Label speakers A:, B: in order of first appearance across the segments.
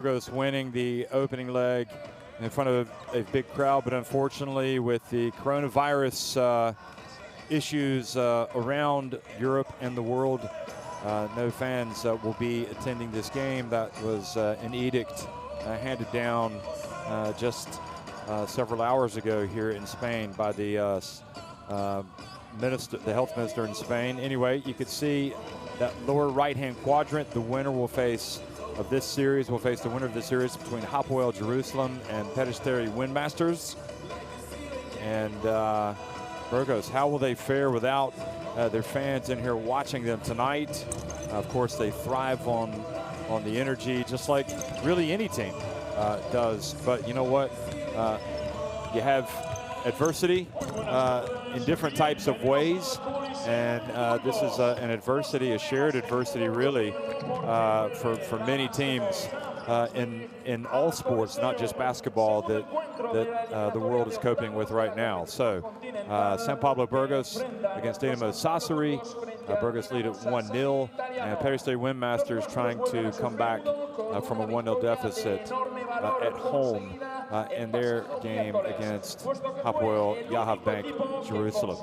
A: Burgos winning the opening leg in front of a big crowd, but unfortunately with the coronavirus issues around Europe and the world, no fans will be attending this game. That was an edict handed down just several hours ago here in Spain by the health minister in Spain. Anyway, you could see that lower right-hand quadrant. The winner will face of this series will face the winner of the series between Hapoel Jerusalem and Peristeri Windmasters. And Burgos, how will they fare without their fans in here watching them tonight? Of course, they thrive on the energy, just like really any team does. But you know what? You have adversity in different types of ways, and this is an adversity, a shared adversity, really, for many teams in all sports, not just basketball, that the world is coping with right now. So, San Pablo Burgos against Dinamo Sassari. Burgos lead at 1-0, and Peristeri Windmasters trying to come back from a 1-0 deficit at home in their game against Hapoel Jerusalem.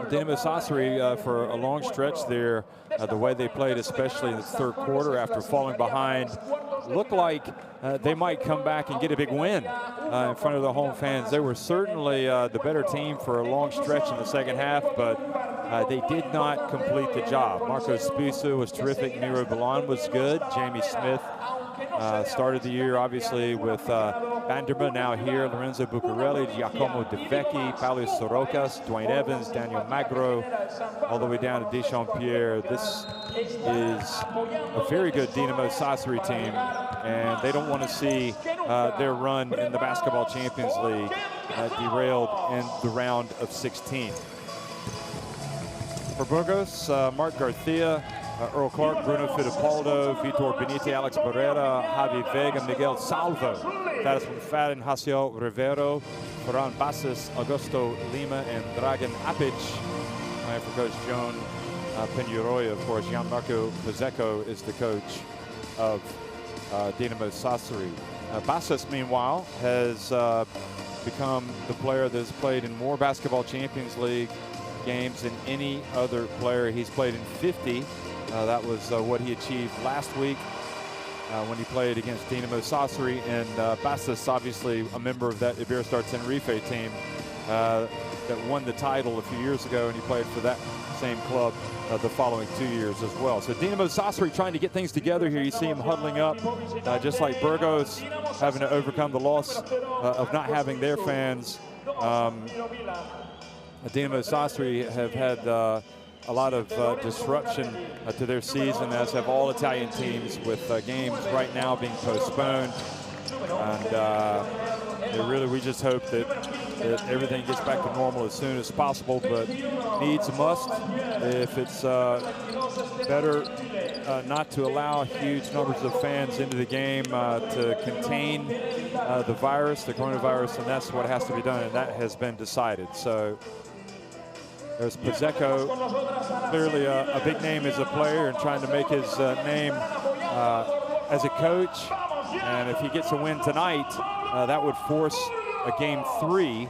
A: Dinamo Sassari, for a long stretch there, the way they played, especially in the third quarter after falling behind, looked like they might come back and get a big win in front of the home fans. They were certainly the better team for a long stretch in the second half, but they did not complete the job. Marco Spisu was terrific. Miro Balan was good. Jamie Smith started the year, obviously, with Banderma now here, Lorenzo Bucarelli, Giacomo De Vecchi, Paulo Sorocas, Dwayne Evans, Daniel Magro, all the way down to Dechampierre. This is a very good Dinamo Sassari team, and they don't want to see their run in the Basketball Champions League derailed in the round of 16. For Burgos, Mark Garcia, Earl Clark, Bruno Fittipaldo, Vitor Benite, Alex Barrera, Javi Vega, Miguel Salvo, Thaddeus McFadden, Jaciel Rivero, Ferran Basas, Augusto Lima, and Dragan Apic. And for Coach Joan Peñarroya, of course, Gianmarco Pizzeco is the coach of Dinamo Sassari. Basas, meanwhile, has become the player that has played in more Basketball Champions League games than any other player. He's played in 50. That was what he achieved last week when he played against Dinamo Sassari. And Basas, obviously a member of that Iberostar Tenerife team that won the title a few years ago, and he played for that same club the following 2 years as well. So Dinamo Sassari trying to get things together here. You see him huddling up, just like Burgos having to overcome the loss of not having their fans. Dinamo Sassari have had a lot of disruption to their season, as have all Italian teams, with games right now being postponed. And we just hope that everything gets back to normal as soon as possible, but needs must. If it's better not to allow huge numbers of fans into the game to contain the virus, the coronavirus, and that's what has to be done, and that has been decided. So there's Pizzeco, clearly a big name as a player and trying to make his name as a coach. And if he gets a win tonight, that would force a game 3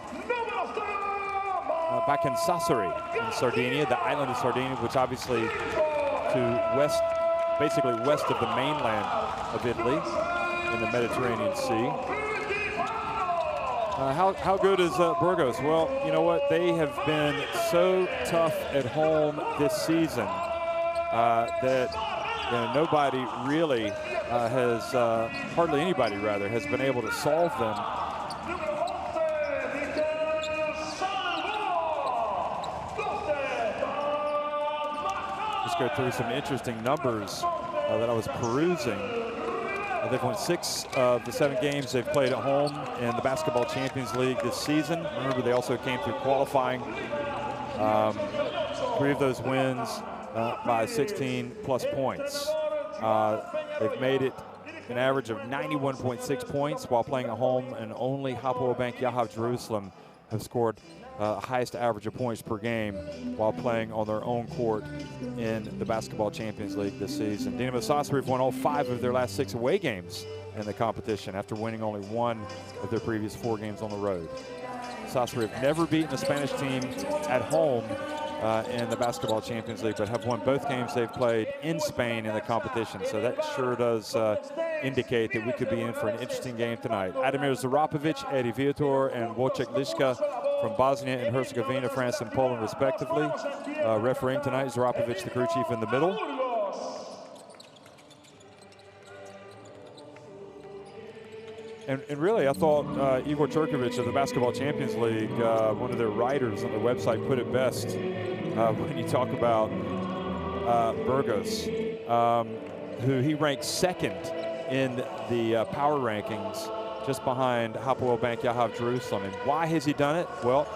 A: back in Sassari in Sardinia, the island of Sardinia, which obviously to west, basically west of the mainland of Italy in the Mediterranean Sea. How good is Burgos? Well, you know what? They have been so tough at home this season that nobody really hardly anybody rather, has been able to solve them. Just go through some interesting numbers that I was perusing. They've won 6 of the 7 games they've played at home in the Basketball Champions League this season. Remember, they also came through qualifying. 3 of those wins by 16-plus points. They've made it an average of 91.6 points while playing at home, and only Hapoel Jerusalem have scored highest average of points per game while playing on their own court in the Basketball Champions League this season. Dinamo Sassari have won all 5 of their last 6 away games in the competition after winning only 1 of their previous 4 games on the road. Sassari have never beaten a Spanish team at home in the Basketball Champions League, but have won both games they've played in Spain in the competition. So that sure does indicate that we could be in for an interesting game tonight. Ademir Zarapovic, Eddie Viator, and Wojciech Liszka from Bosnia and Herzegovina, France, and Poland, respectively. Refereeing tonight, Zarapovic, the crew chief, in the middle. And really, I thought Igor Turkovic of the Basketball Champions League, one of their writers on the website, put it best when you talk about Burgos, who he ranked 2nd in the power rankings, just behind Hapoel Bank Yahav Jerusalem. And why has he done it? Well,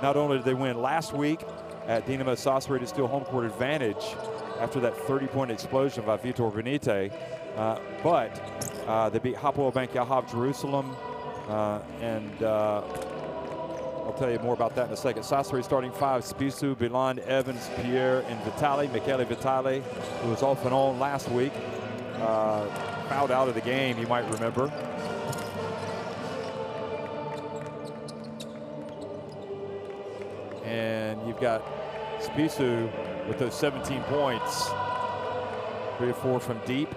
A: not only did they win last week at Dinamo Sassari to steal home court advantage after that 30-point explosion by Vitor Benite, but they beat Hapoel Bank Yahav Jerusalem, and I'll tell you more about that in a second. Sassari starting 5, Spisu, Bilan, Evans, Pierre, and Vitali. Michele Vitali, who was off and on last week, fouled out of the game, you might remember. And you've got Spisu with those 17 points, 3 or 4 from deep,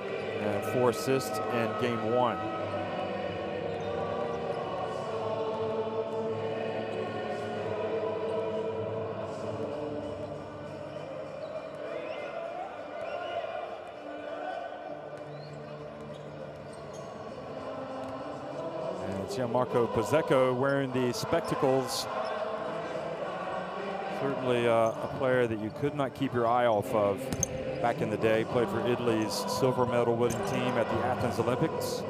A: and 4 assists in game 1. And Gianmarco Pozzecco wearing the spectacles. Certainly a player that you could not keep your eye off of back in the day. Played for Italy's silver medal winning team at the Athens Olympics.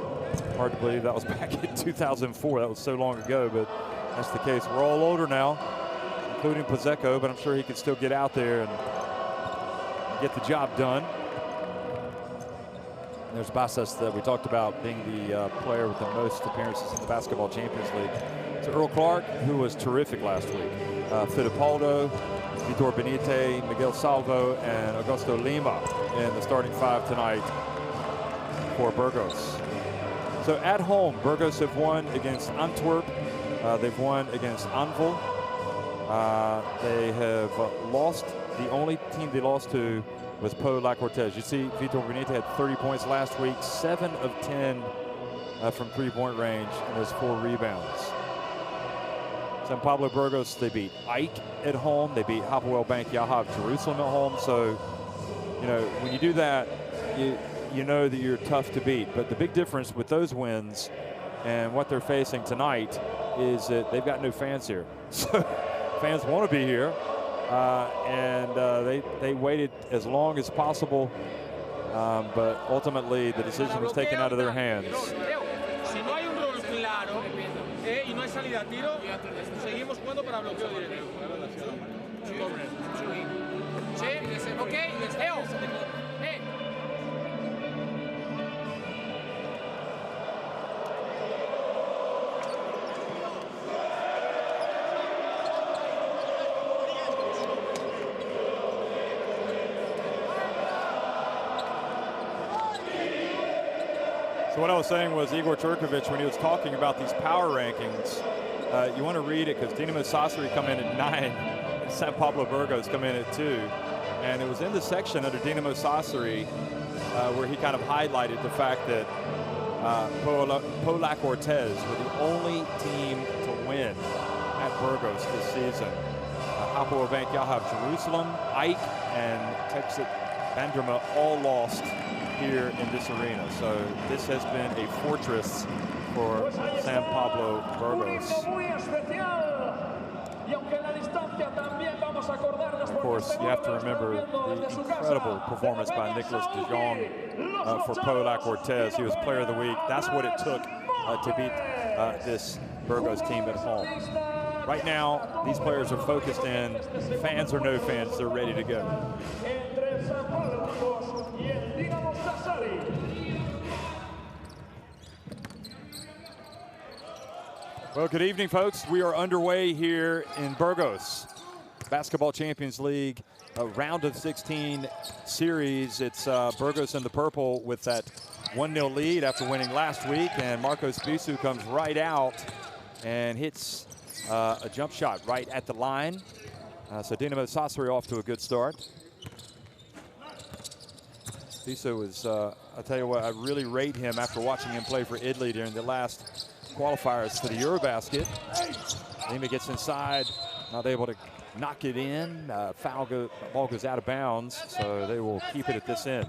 A: Hard to believe that was back in 2004. That was so long ago, but that's the case. We're all older now, including Pozzecco, but I'm sure he could still get out there and get the job done. And there's Bassas that we talked about being the player with the most appearances in the Basketball Champions League. So Earl Clark, who was terrific last week. Fittipaldo, Vitor Benite, Miguel Salvo, and Augusto Lima in the starting 5 tonight for Burgos. So at home, Burgos have won against Antwerp. They've won against Anvil. They have lost. The only team they lost to was Pau La Cortez. You see, Vitor Benite had 30 points last week, 7 of 10 from 3-point range, and there's 4 rebounds. San Pablo Burgos, they beat Ike at home. They beat Hapoel Bank Yahav Jerusalem at home. So, you know, when you do that, you know that you're tough to beat. But the big difference with those wins and what they're facing tonight is that they've got no fans here. So fans want to be here, and they waited as long as possible, but ultimately the decision was taken out of their hands.
B: Y no hay salida a tiro, seguimos jugando para bloqueo directo. Sí, ok, Leo.
A: So what I was saying was Igor Turkovic, when he was talking about these power rankings, you want to read it because Dinamo Sassari come in at 9 and San Pablo Burgos come in at 2. And it was in the section under Dinamo Sassari where he kind of highlighted the fact that Pau La Cortez were the only team to win at Burgos this season. Hapoel Bank Yahav Jerusalem, Ike, and Texas Bandrima all lost here in this arena. So this has been a fortress for San Pablo Burgos. Of course, you have to remember the incredible performance by Nicolas de Jong for Pau La Cortez. He was player of the week. That's what it took to beat this Burgos team at home. Right now, these players are focused in, fans or no fans, they're ready to go. Well, good evening, folks. We are underway here in Burgos. Basketball Champions League, a round of 16 series. It's Burgos in the purple with that 1-0 lead after winning last week. And Marcos Bisu comes right out and hits a jump shot right at the line. So Dinamo Sassari off to a good start. Bisu is, I'll tell you what, I really rate him after watching him play for Italy during the last qualifiers for the Eurobasket. Lima gets inside, not able to knock it in. Ball goes out of bounds, so they will keep it at this end.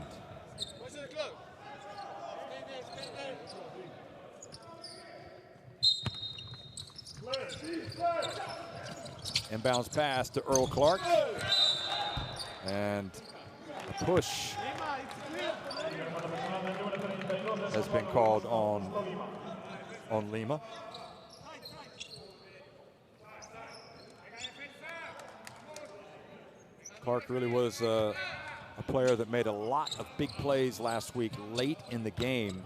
A: Inbounds pass to Earl Clark. And a push has been called on Lima. Clark really was a player that made a lot of big plays last week late in the game.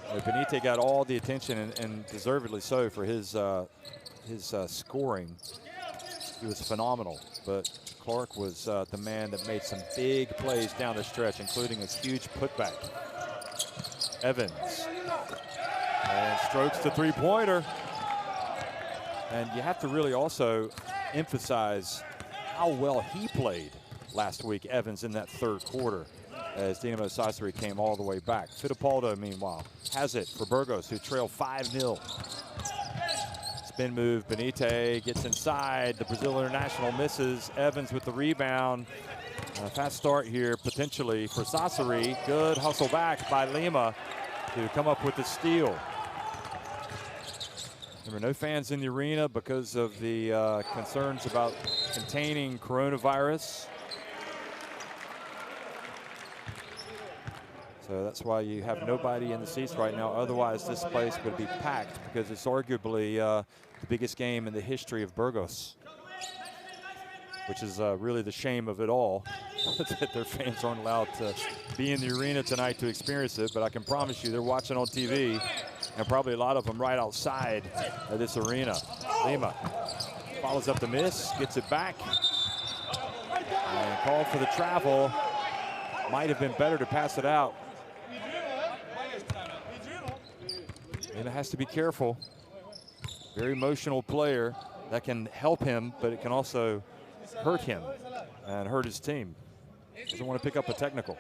A: Benite got all the attention and deservedly so for his scoring. He was phenomenal, but Clark was the man that made some big plays down the stretch, including a huge putback. Evans. And strokes the three-pointer. And you have to really also emphasize how well he played last week, Evans, in that third quarter, as Dinamo Sassari came all the way back. Fittipaldo, meanwhile, has it for Burgos, who trail 5-0. Spin move, Benite gets inside. The Brazil international misses. Evans with the rebound. A fast start here, potentially, for Sassari. Good hustle back by Lima to come up with the steal. There were no fans in the arena because of the concerns about containing coronavirus. So that's why you have nobody in the seats right now. Otherwise, this place would be packed because it's arguably the biggest game in the history of Burgos, which is really the shame of it all, that their fans aren't allowed to be in the arena tonight to experience it. But I can promise you they're watching on TV, and probably a lot of them right outside of this arena. Lima follows up the miss, gets it back, and called for the travel. Might have been better to pass it out. Lima has to be careful. Very emotional player. That can help him, but it can also hurt him and hurt his team. Doesn't want to pick up a technical.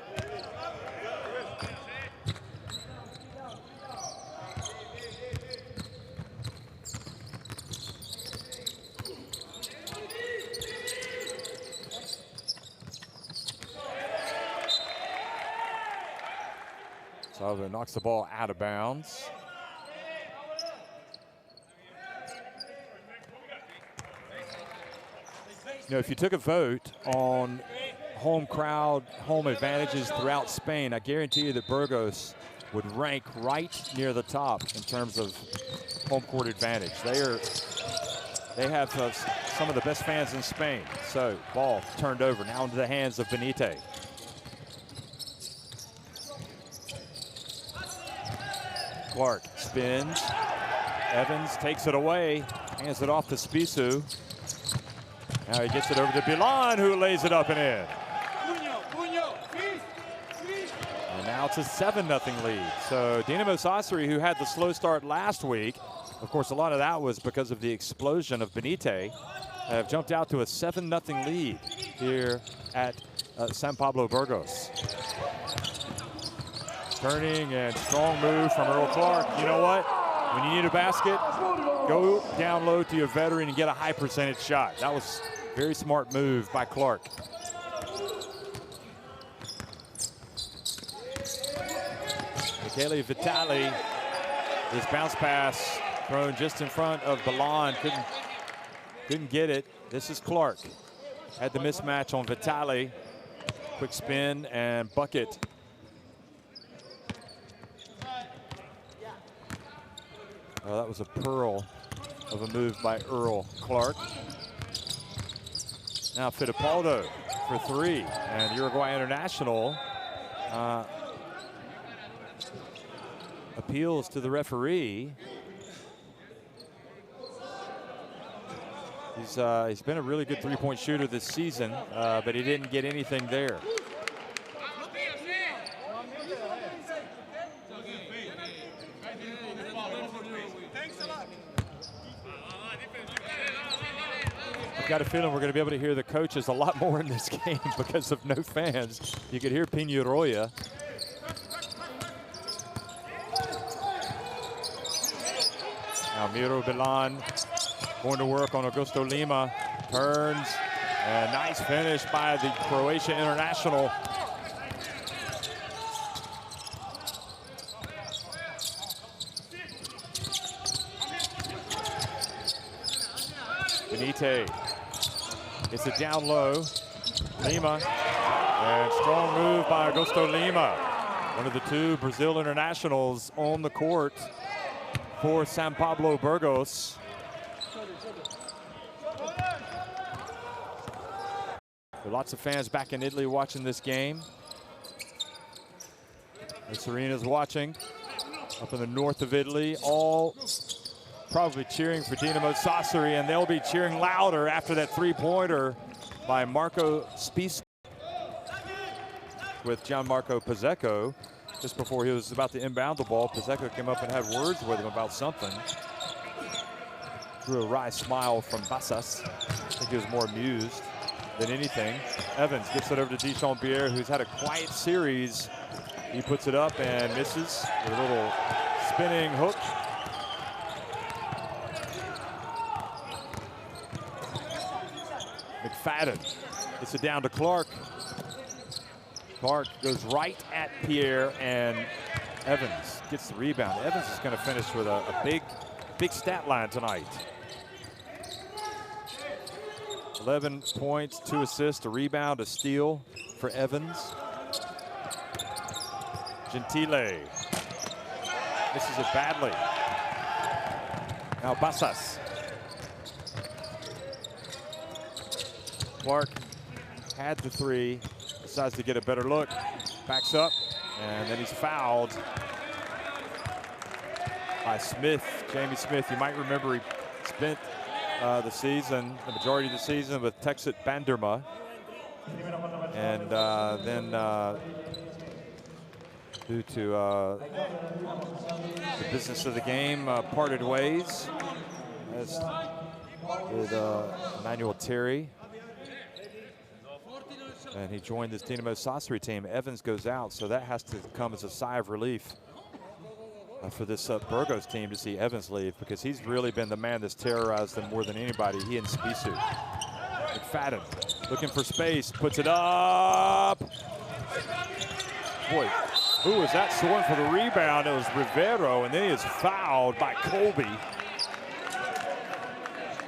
A: Salvo knocks the ball out of bounds. You know, if you took a vote on home crowd, home advantages throughout Spain, I guarantee you that Burgos would rank right near the top in terms of home court advantage. They have some of the best fans in Spain. So ball turned over now into the hands of Benite. Clark spins. Evans takes it away, hands it off to Spisu. Now he gets it over to Bilan, who lays it up and in. And now it's a 7-0 lead. So Dinamo Sassari, who had the slow start last week, of course a lot of that was because of the explosion of Benite, have jumped out to a 7-0 lead here at San Pablo Burgos. Turning and strong move from Earl Clark. You know what? When you need a basket, go down low to your veteran and get a high percentage shot. That was a very smart move by Clark. Michele Vitali, his bounce pass thrown just in front of Bilan. Couldn't get it. This is Clark. Had the mismatch on Vitali. Quick spin and bucket. Oh, that was a pearl of a move by Earl Clark. Now Fittipaldo for three, and Uruguay international appeals to the referee. He's been a really good three-point shooter this season, but he didn't get anything there. I've got a feeling we're going to be able to hear the coaches a lot more in this game because of no fans. You could hear Piñeroya. Now Miro Bilan going to work on Augusto Lima. Turns, and nice finish by the Croatia international. Benite gets it down low. Lima, and strong move by Augusto Lima. One of the two Brazil internationals on the court for São Pablo Burgos. There are lots of fans back in Italy watching this game. The Serena's watching up in the north of Italy, all probably cheering for Dinamo Sassari, and they'll be cheering louder after that three-pointer by Marco Spies with Gianmarco Pizzeco. Just before he was about to inbound the ball, Pizzeco came up and had words with him about something. Drew a wry smile from Bassas. I think he was more amused than anything. Evans gets it over to Dechampierre, who's had a quiet series. He puts it up and misses with a little spinning hook. McFadden gets it down to Clark. Clark goes right at Pierre, and Evans gets the rebound. Evans is going to finish with a big stat line tonight. 11 points, 2 assists, a rebound, a steal for Evans. Gentile misses it badly. Now Bassas. Clark had the three, decides to get a better look, backs up, and then he's fouled by Smith, Jamie Smith. You might remember he spent the majority of the season with Texas Banderma, and then due to the business of the game, parted ways as with Emmanuel Terry. And he joined this Dinamo Sassari team. Evans goes out, so that has to come as a sigh of relief for this Burgos team to see Evans leave, because he's really been the man that's terrorized them more than anybody, he and Spisu. McFadden looking for space, puts it up. Boy, who was that soaring for the rebound? It was Rivero, and then he is fouled by Colby.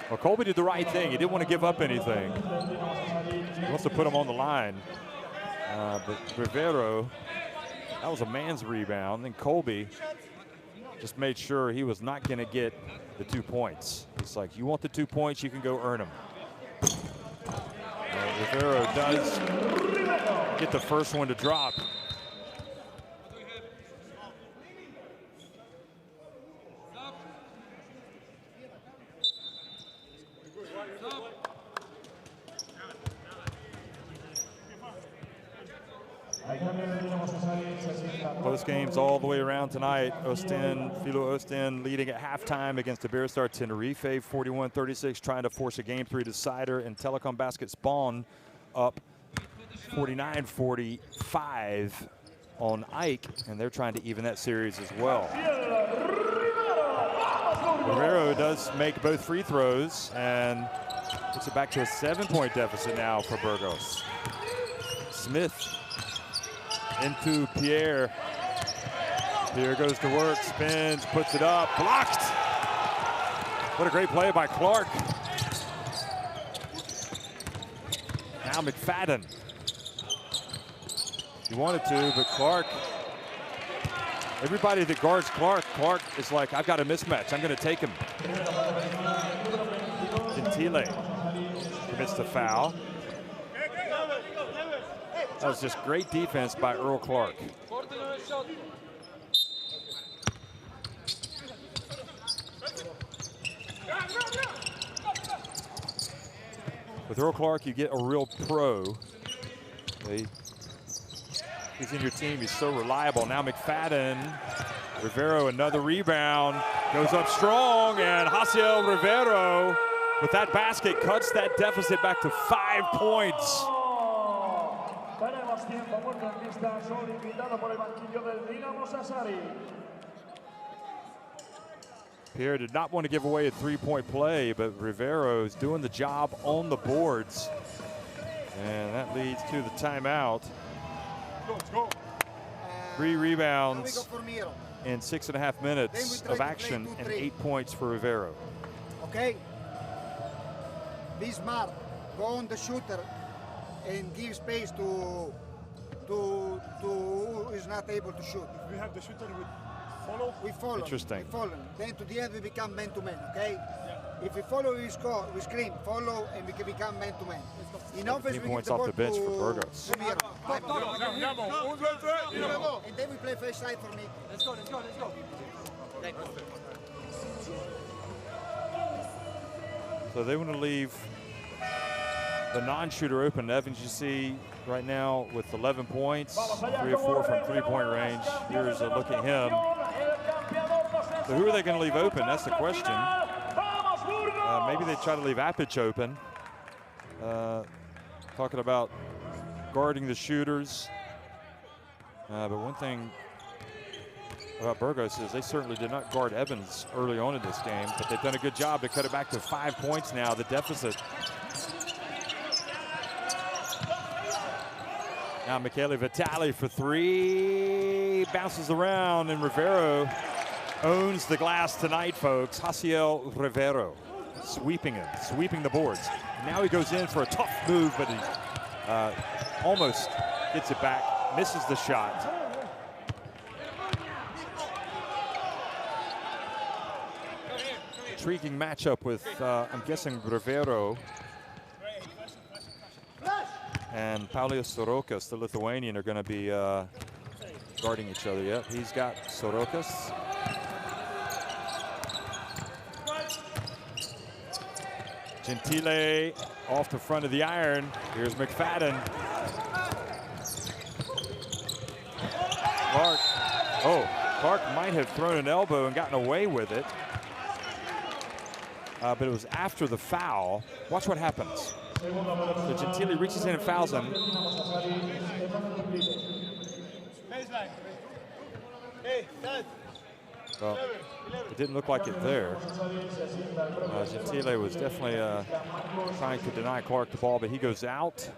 A: Well, Colby did the right thing. He didn't want to give up anything. He wants to put him on the line. But Rivero, that was a man's rebound. And Colby just made sure he was not going to get the 2 points. It's like, you want the 2 points, you can go earn them. Rivero does get the first one to drop. Post games all the way around tonight. Filo Ostend leading at halftime against Iberostar Tenerife, 41-36, trying to force a Game 3 decider, and Telecom Basket Spawn up 49-45 on Ike, and they're trying to even that series as well. Rivero does make both free throws and puts it back to a 7-point deficit now for Burgos. Smith into Pierre. Pierre goes to work, spins, puts it up, blocked. What a great play by Clark. Now McFadden. He wanted to, but Clark, everybody that guards Clark is like, I've got a mismatch, I'm gonna take him. Gentile commits the foul. That was just great defense by Earl Clark. With Earl Clark, you get a real pro. He's in your team. He's so reliable. Now McFadden. Rivero, another rebound. Goes up strong, and Jaciel Rivero, with that basket, cuts that deficit back to 5 points.
C: Tenemos tiempo muerto en pista. Sol invitado por el banquillo del Dinamo Sassari.
A: Pierre did not want to give away a three-point play, but Rivero is doing the job on the boards. And that leads to the timeout. 3 rebounds in 6.5 minutes of action and 8 points for Rivero.
D: Okay. Be smart. Go on the shooter and give space to who is not able to shoot.
C: If we have the shooter, we follow.
A: Interesting.
D: We follow. Then to the end we become man-to-man, okay? Yeah. If we follow, we score, we scream, follow, and we can become man-to-man. In offense,
A: 15
D: we
A: points
D: give
A: off
D: the
A: the bench
D: ball
A: for
D: to
A: Burgos.
D: And then we play first side for me.
B: Let's go, let's go, let's go.
A: So they want to leave the non-shooter open. Evans, you see right now with 11 points, 3 of 4 from three-point range. Here's a look at him. So who are they going to leave open? That's the question. Maybe they try to leave Apich open. Talking about guarding the shooters. But one thing about Burgos is they certainly did not guard Evans early on in this game, but they've done a good job to cut it back to 5 points now, the deficit. Now Michele Vitali for 3, bounces around, and Rivero owns the glass tonight, folks. Jaciel Rivero sweeping him, sweeping the boards. Now he goes in for a tough move, but he almost gets it back, misses the shot. Intriguing matchup with, I'm guessing, Rivero and Paulius Sorokas, the Lithuanian, are going to be guarding each other. Yep, he's got Sorokas. Gentile off the front of the iron. Here's McFadden. Clark. Oh, Clark might have thrown an elbow and gotten away with it. But it was after the foul. Watch what happens. So Gentile reaches in and fouls him. Well, it didn't look like it there. Gentile was definitely trying to deny Clark the ball, but he goes out.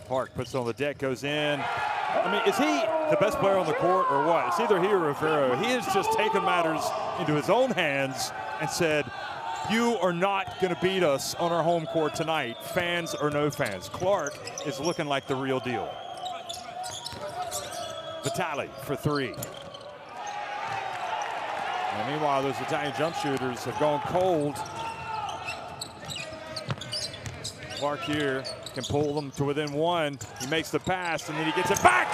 A: Clark puts it on the deck, goes in. I mean, is he the best player on the court or what? It's either he or Rivero. He has just taken matters into his own hands and said, you are not going to beat us on our home court tonight, fans or no fans. Clark is looking like the real deal. Vitali for 3. And meanwhile, those Italian jump shooters have gone cold. Clark here can pull them to within 1. He makes the pass, and then he gets it back.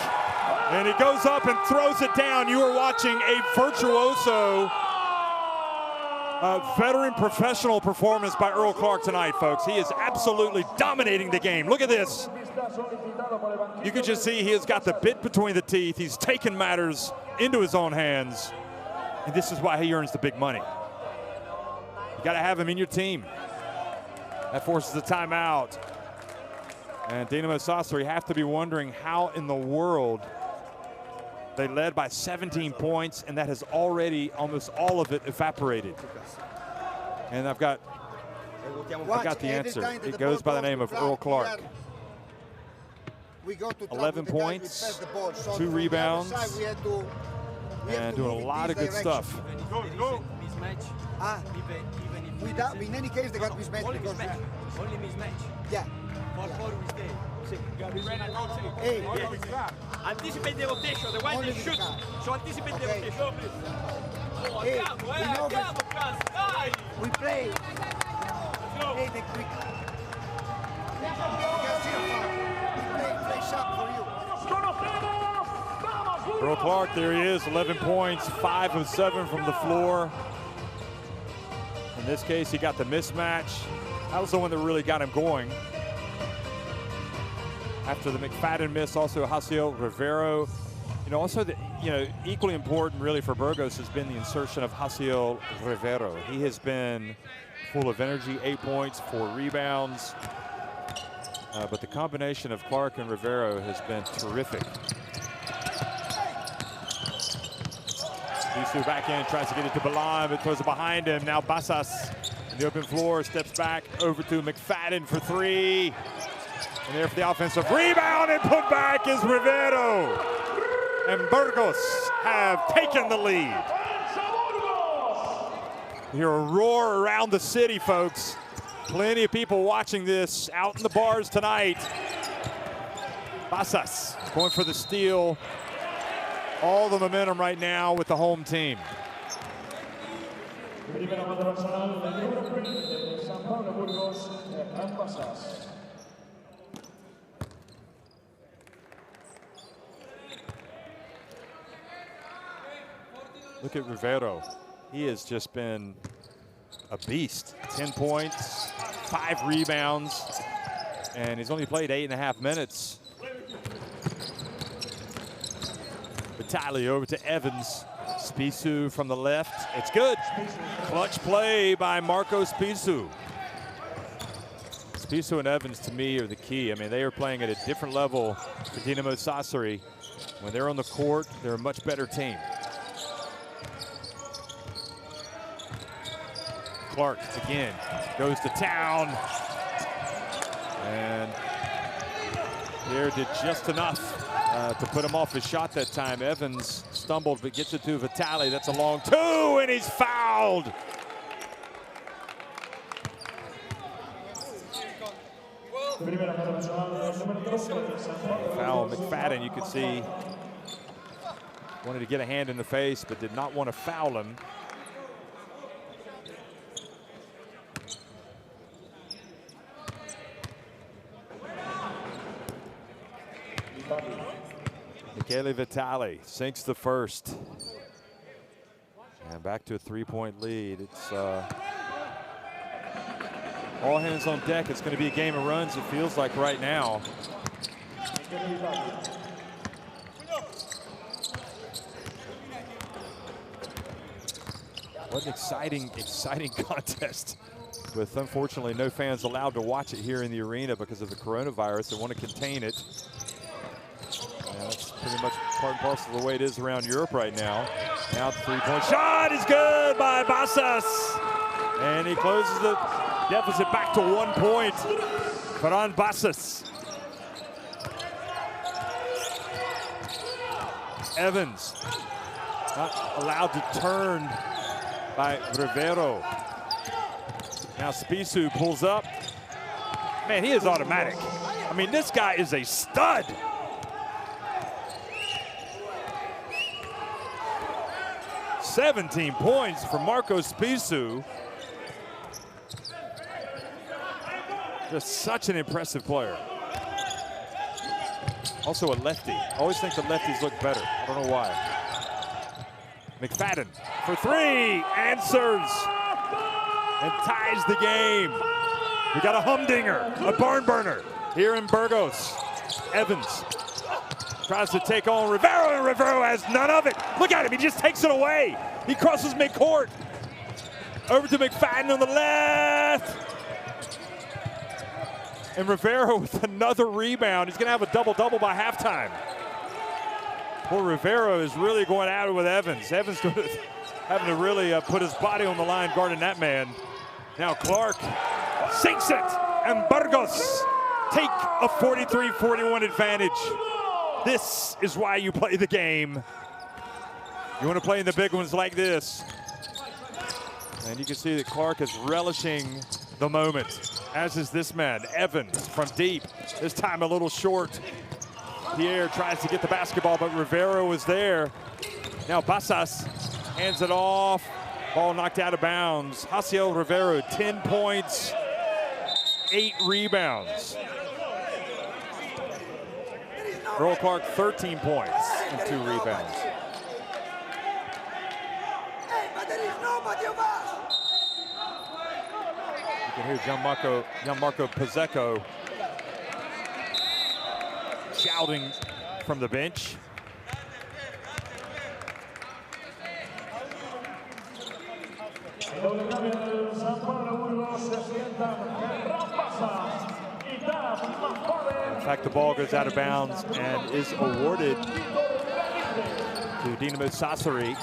A: And he goes up and throws it down. You are watching a virtuoso, veteran professional performance by Earl Clark tonight, folks. He is absolutely dominating the game. Look at this. You can just see he has got the bit between the teeth. He's taken matters into his own hands. And this is why he earns the big money. You got to have him in your team. That forces a timeout. And Dinamo Sassari have to be wondering how in the world they led by 17 points, and that has already almost all of it evaporated. And I've got the answer. It goes by the name of Earl Clark. 11 points, 2 rebounds, and doing a lot of good stuff.
D: In any case, they got mismatch. Only mismatch. Yeah. Hey,
B: Anticipate the rotation, the one that shoot. So anticipate the rotation.
D: Hey, we play. Play the quick. We play sharp for you.
A: Earl Clark, there he is, 11 points, 5 of 7 from the floor. In this case, he got the mismatch. That was the one that really got him going. After the McFadden miss, also Hasiel Rivero. Also, equally important really for Burgos has been the insertion of Hasiel Rivero. He has been full of energy, 8 points, 4 rebounds. But the combination of Clark and Rivero has been terrific. Isu back in, tries to get it to Balan, but throws it behind him. Now Basas in the open floor, steps back over to McFadden for 3. And there for the offensive rebound, and put back is Rivero. And Burgos have taken the lead. You hear a roar around the city, folks. Plenty of people watching this out in the bars tonight. Basas going for the steal. All the momentum right now with the home team. Look at Rivero. He has just been a beast. 10 points, 5 rebounds, and he's only played 8.5 minutes. Vitale over to Evans. Spisu from the left. It's good. Clutch play by Marco Spisu. Spisu and Evans, to me, are the key. I mean, they are playing at a different level for Dinamo Sassari. When they're on the court, they're a much better team. Clark again goes to town, and there did just enough to put him off his shot that time. Evans stumbled but gets it to Vitale. That's a long 2, and he's fouled. Foul McFadden, you could see, wanted to get a hand in the face but did not want to foul him. Michele Vitale sinks the first. And back to a 3-point lead. It's all hands on deck. It's going to be a game of runs, it feels like right now. What an exciting contest, with unfortunately no fans allowed to watch it here in the arena because of the coronavirus. They want to contain it. That's pretty much part and parcel of the way it is around Europe right now. Now the 3-point shot is good by Basas. And he closes the deficit back to 1 point. Ferran Basas. Evans not allowed to turn by Rivero. Now Spisu pulls up. Man, he is automatic. I mean, this guy is a stud. "17 points for Marco Spisu. Just such an impressive player. Also a lefty. I always think the lefties look better. I don't know why. McFadden for 3, answers, and ties the game. We got a humdinger, a barn burner here in Burgos. Evans tries to take on Rivero, and Rivero has none of it. Look at him, he just takes it away. He crosses midcourt. Over to McFadden on the left. And Rivero with another rebound. He's gonna have a double-double by halftime. Poor Rivero is really going at it with Evans. Evans having to really put his body on the line guarding that man. Now Clark sinks it, and Burgos take a 43-41 advantage. This is why you play the game. You want to play in the big ones like this. And you can see that Clark is relishing the moment, as is this man, Evans, from deep. This time a little short. Pierre tries to get the basketball, but Rivero is there. Now Basas hands it off. Ball knocked out of bounds. Hasiel Rivero, 10 points, 8 rebounds. Earl Clark, 13 points and 2 rebounds. You can hear Gianmarco Pozzecco shouting from the bench. In fact, the ball goes out of bounds and is awarded to Dinamo Sassari.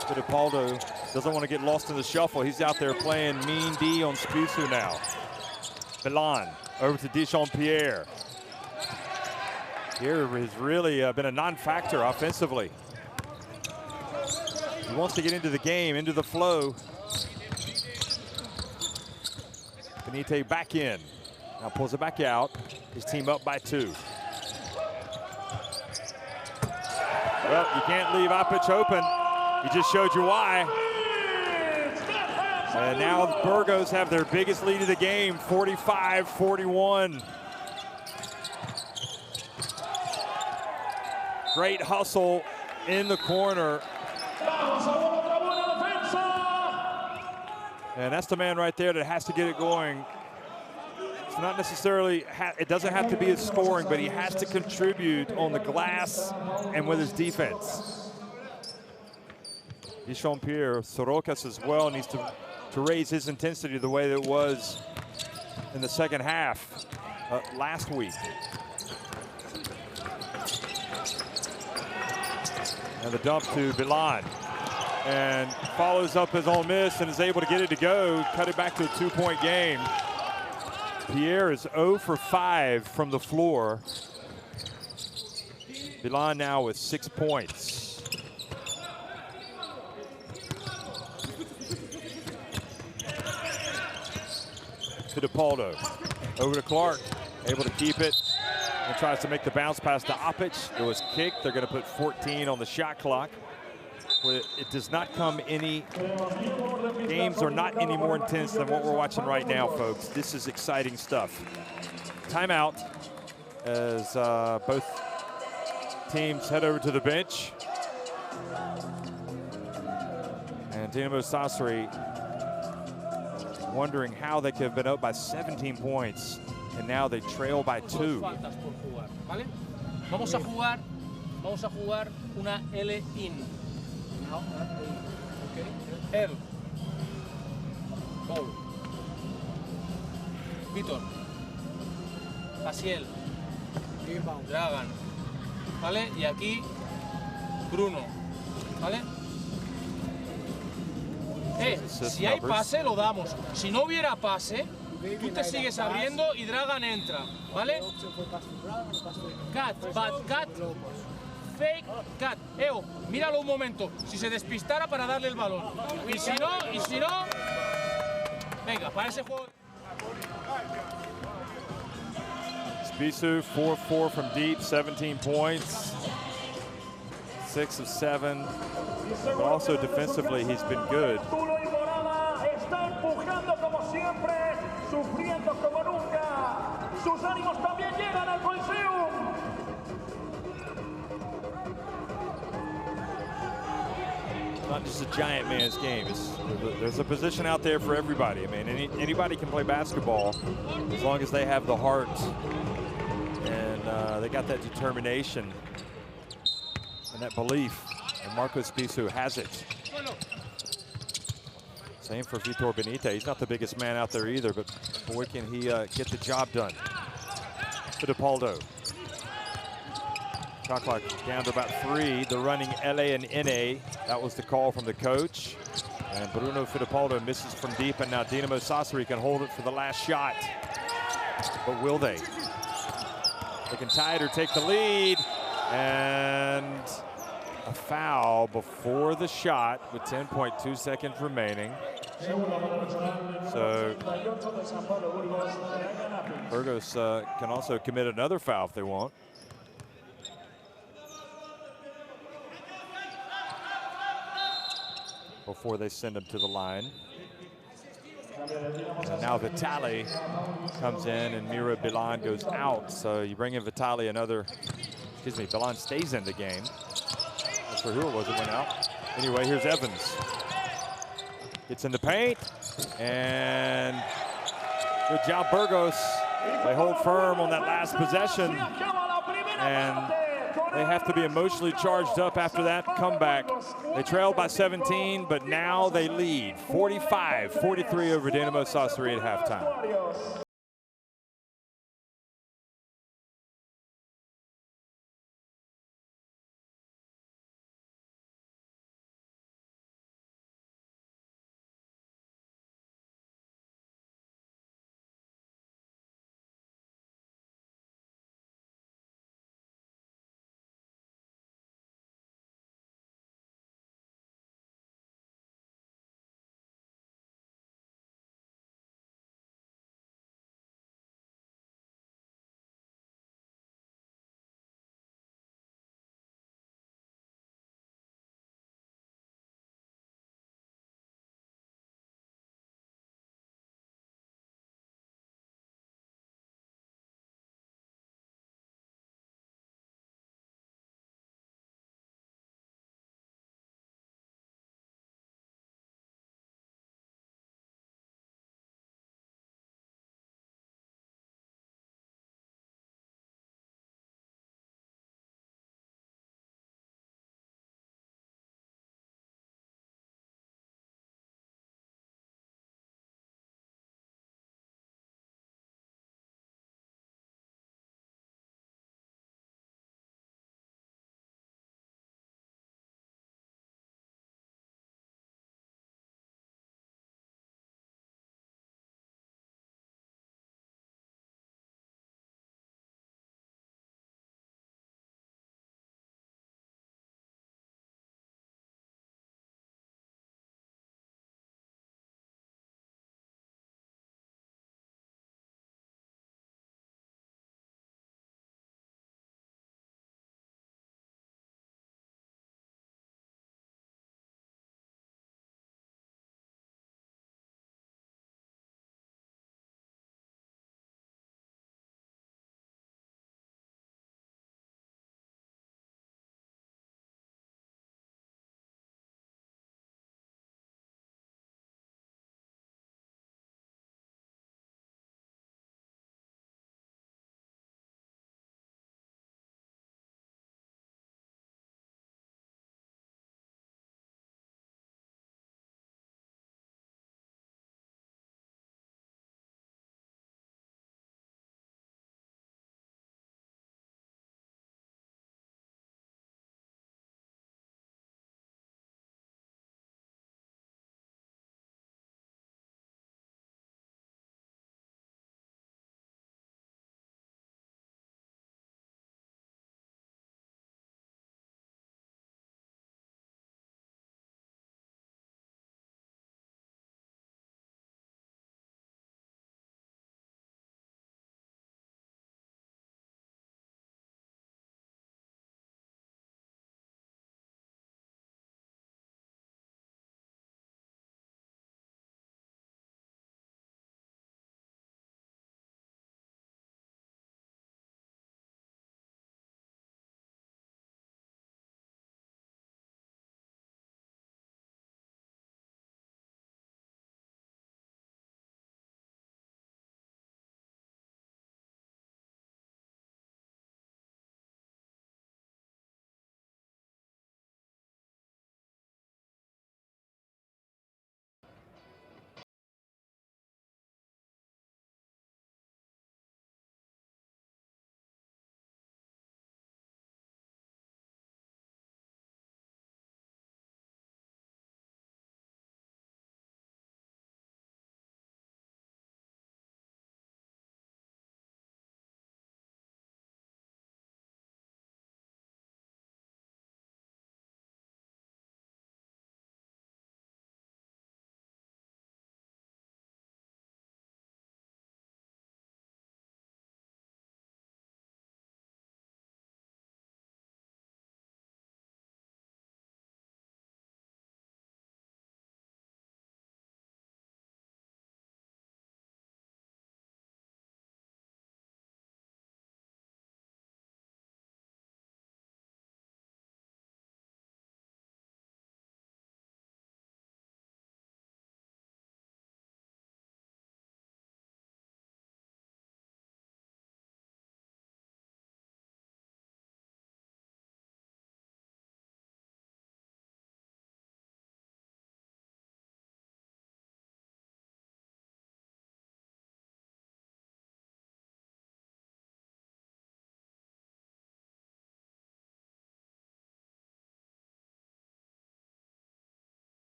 A: Fittipaldo doesn't want to get lost in the shuffle. He's out there playing mean D on Spusu now. Milan over to Dechampierre. Here has really been a non-factor offensively. He wants to get into the game, into the flow. Benite back in. Now pulls it back out. His team up by 2. Well, you can't leave Apic open. He just showed you why. And now Burgos have their biggest lead of the game, 45-41. Great hustle in the corner. And that's the man right there that has to get it going. It's not necessarily, it doesn't have to be his scoring, but he has to contribute on the glass and with his defense. Dechampierre, Sorocas as well, needs to raise his intensity the way that it was in the second half last week. And the dump to Milan. And follows up his own miss and is able to get it to go, cut it back to a 2-point game. Pierre is 0 for 5 from the floor. Milan now with 6 points. Fittipaldo over to Clark, able to keep it and tries to make the bounce pass to Apic. It was kicked. They're going to put 14 on the shot clock. It does not come any, games are not any more intense than what we're watching right now, folks. This is exciting stuff. Timeout as both teams head over to the bench. And Dinamo Sassari wondering how they could have been up by 17 points, and now they trail by 2.
B: Vamos a jugar una L in. L. Paul. Víctor. Pasiel. Dragan. ¿Vale? Y aquí Bruno. ¿Vale? Si hay pase, lo damos. Si no hubiera pase, tú te sigues abriendo y Dragan entra. ¿Vale? Cat, but cat. Fake cat. Eo, míralo un momento. Si se despistara para darle el balón. Y si no, venga, para ese juego.
A: Spusu, 4-4 from deep, 17 points. 6 of 7. But also defensively, he's been good.
C: Está empujando como siempre, sufriendo como nunca. Sus ánimos también llegan al Coliseum.
A: Not just a giant man's game. There's a position out there for everybody. I mean, anybody can play basketball as long as they have the heart and they got that determination and that belief. And Marcos Spusu has it. Same for Vitor Benite. He's not the biggest man out there either, but boy, can he get the job done. Fittipaldo. Shot clock down to about 3. The running LA and NA. That was the call from the coach. And Bruno Fittipaldo misses from deep, and now Dinamo Sassari can hold it for the last shot. But will they? They can tie it or take the lead. And a foul before the shot with 10.2 seconds remaining. So Burgos can also commit another foul if they want. Before they send him to the line. And now Vitali comes in and Mira Bilan goes out. So you bring in Vitali, Bilan stays in the game. Not sure who it was that went out. Anyway, here's Evans. Gets in the paint, and good job, Burgos. They hold firm on that last possession, and they have to be emotionally charged up after that comeback. They trailed by 17, but now they lead 45-43 over Dinamo Sassari at halftime.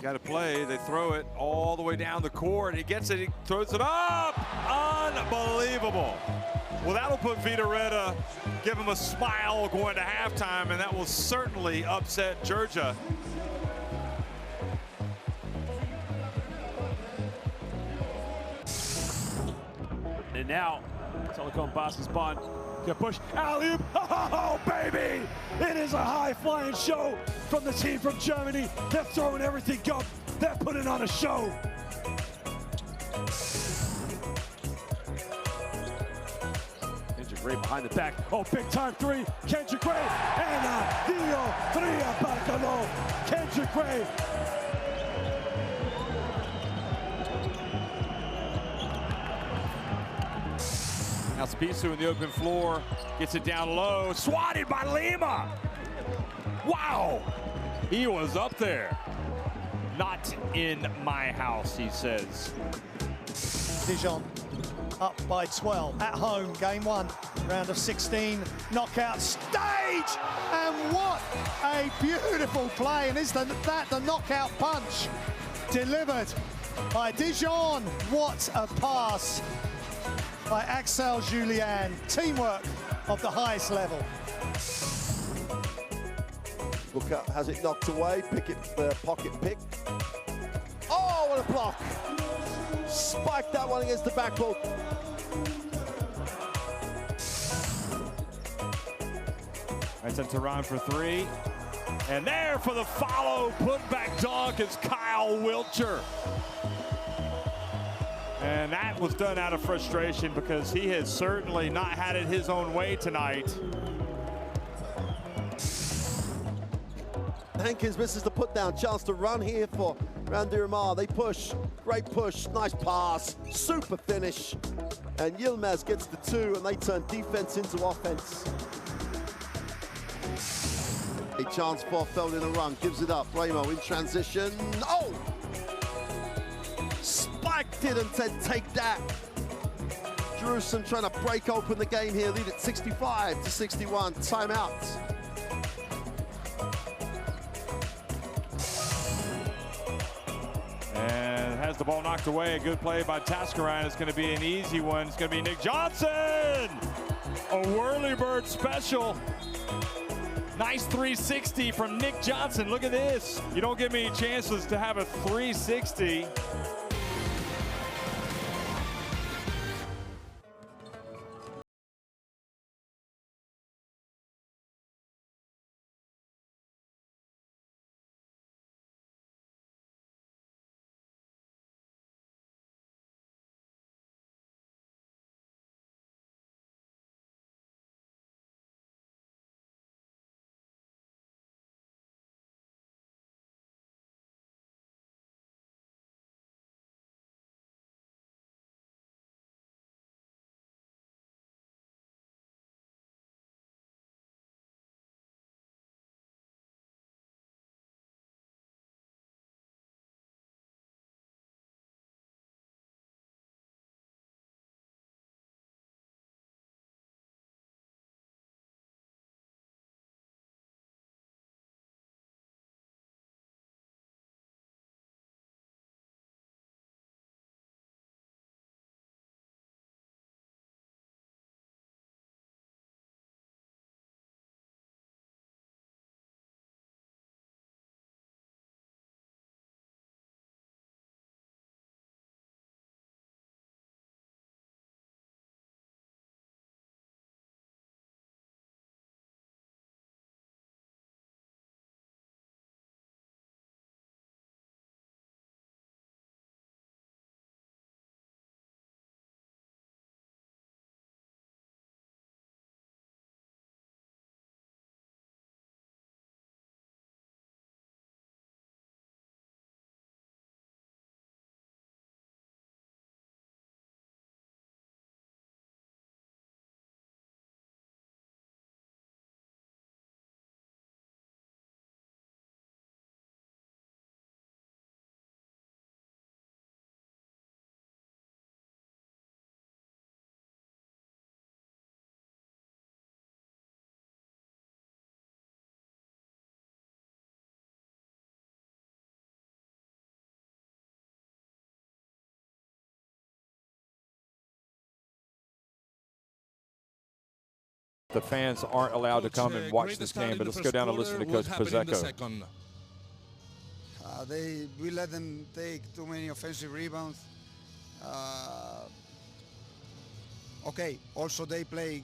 A: Got to play. They throw it all the way down the court. He gets it. He throws it up. Unbelievable. Well, that'll put Vitoretta, give him a smile going to halftime, and that will certainly upset Georgia.
E: And now, Telecom Basket's Bond. Gonna push, alley-oop, oh baby! It is a high-flying show from the team from Germany. They're throwing everything up. They're putting on a show. Kendrick Gray behind the back. Oh, big-time three. Kendrick Gray and Dio Tria Bacalo. Kendrick Gray.
A: Now Spisu in the open floor, gets it down low, swatted by Lima. Wow, he was up there. Not in my house, he says.
F: Dijon up by 12 at home, game 1, round of 16, knockout stage, and what a beautiful play, and is that the knockout punch delivered by Dijon? What a pass by Axel Julien. Teamwork of the highest level.
G: Booker has it knocked away, pocket pick. Oh, what a block! Spiked that one against the backboard.
A: That's in Tehran for 3. And there for the follow, putback dunk is Kyle Wilcher. And that was done out of frustration because he has certainly not had it his own way tonight.
G: Hankins misses the put down. Chance to run here for Randirumar. They push. Great push. Nice pass. Super finish. And Yilmaz gets the 2, and they turn defense into offense. A chance for Feld in a run. Gives it up. Ramo in transition. Oh! Spiked it and said, take that. Jerusalem trying to break open the game here. Lead at 65-61. Timeout.
A: And has the ball knocked away. A good play by Tascaran. It's going to be an easy one. It's going to be Nick Johnson. A whirlybird special. Nice 360 from Nick Johnson. Look at this. You don't get many chances to have a 360. The fans aren't allowed to come and watch this game, but let's go down and listen to Coach Pizzeco.
D: We let them take too many offensive rebounds. Okay, also they play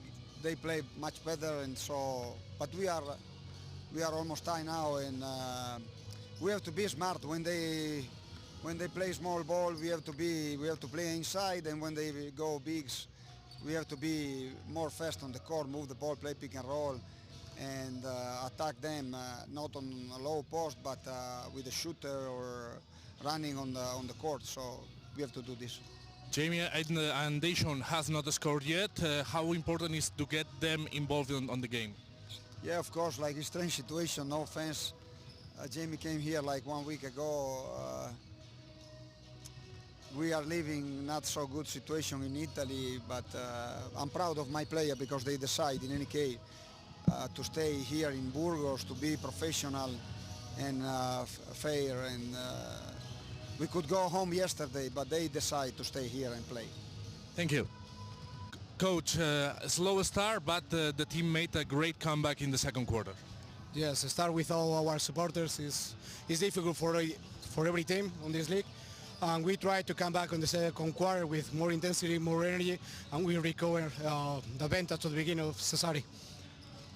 D: much better, and so. But we are almost tied now, and we have to be smart when they play small ball. We have to play inside, and when they go bigs, we have to be more fast on the court, move the ball, play pick and roll, and attack them not on a low post, but with a shooter or running on the court. So we have to do this.
H: Jamie and Deshaun has not scored yet. How important is to get them involved on the game?
D: Yeah, of course, like a strange situation, no offense. Jamie came here like 1 week ago. We are living not so good situation in Italy, but I'm proud of my player because they decide in any case to stay here in Burgos, to be professional and fair, and we could go home yesterday, but they decide to stay here and play.
H: Thank you. Coach, slow start, but the team made a great comeback in the second quarter.
I: Yes, start with all our supporters is difficult for every team on this league. And we try to come back on the second quarter with more intensity, more energy, and we recover the advantage at the beginning of Sassari.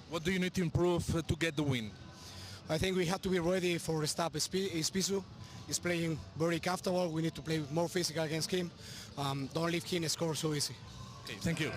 H: What do you need to improve to get the win?
I: I think we have to be ready for the stop. Spisu is playing very comfortable. We need to play more physical against him. Don't leave him score so easy.
H: Okay, thank you.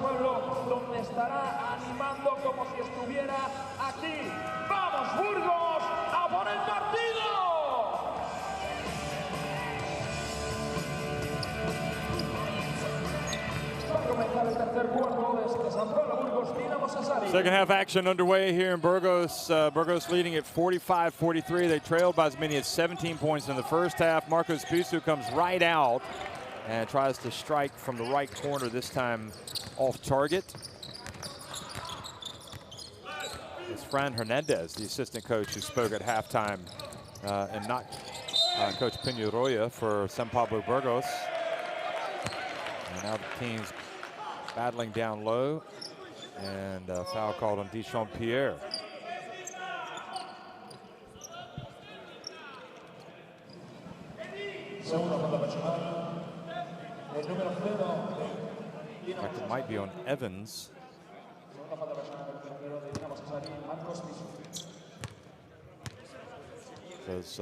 C: Pablo, donde estará animando como si estuviera aquí. ¡Vamos, Burgos, a por el partido! Va a comenzar el tercer cuarto de San Pablo Burgos, Dinamo Sassari.
A: Second half action underway here in Burgos. Burgos leading at 45-43. They trailed by as many as 17 points in the first half. Marcos Spisu comes right out and tries to strike from the right corner, this time off target. It's Fran Hernandez, the assistant coach, who spoke at halftime, and not Coach Peñarroya for San Pablo Burgos. And now the team's battling down low, and a foul called on Deschamps-Pierre. In fact, it might be on Evans. Because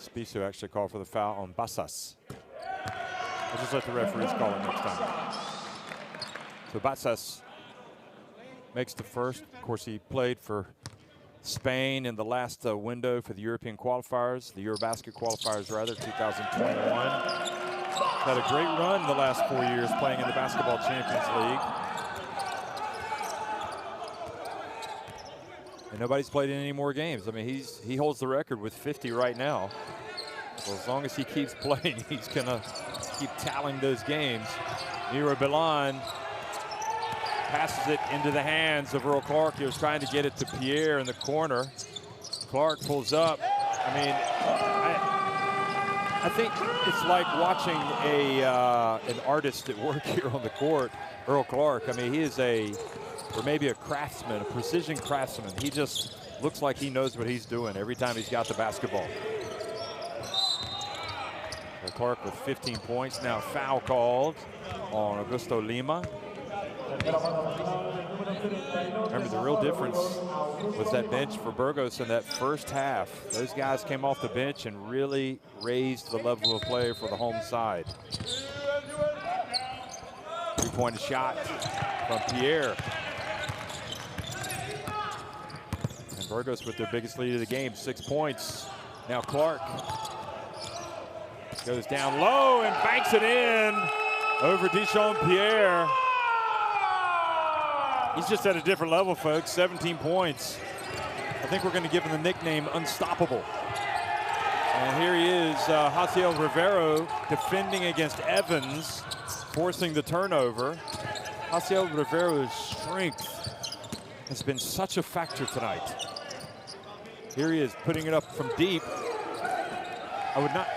A: Spisu actually called for the foul on Bassas. We'll just let the referees call it next time. So Bassas makes the first. Of course, he played for Spain in the last window for the European qualifiers, the Eurobasket qualifiers rather, 2021. Had a great run the last 4 years playing in the Basketball Champions League. And nobody's played in any more games. I mean, he holds the record with 50 right now. Well, as long as he keeps playing, he's gonna keep tallying those games. Miro Bilan passes it into the hands of Earl Clark. He was trying to get it to Pierre in the corner. Clark pulls up. I mean, I think it's like watching an artist at work here on the court, Earl Clark. I mean, he is or maybe a craftsman, a precision craftsman. He just looks like he knows what he's doing every time he's got the basketball. So Clark with 15 points, now foul called on Augusto Lima. Remember, the real difference was that bench for Burgos in that first half. Those guys came off the bench and really raised the level of play for the home side. Three-point shot from Pierre. And Burgos with their biggest lead of the game, 6 points. Now Clark goes down low and banks it in over Dijon Pierre. He's just at a different level, folks. 17 points. I think we're going to give him the nickname Unstoppable. And here he is, Jaciel Rivero defending against Evans, forcing the turnover. Jaciel Rivero's strength has been such a factor tonight. Here he is putting it up from deep. I would not,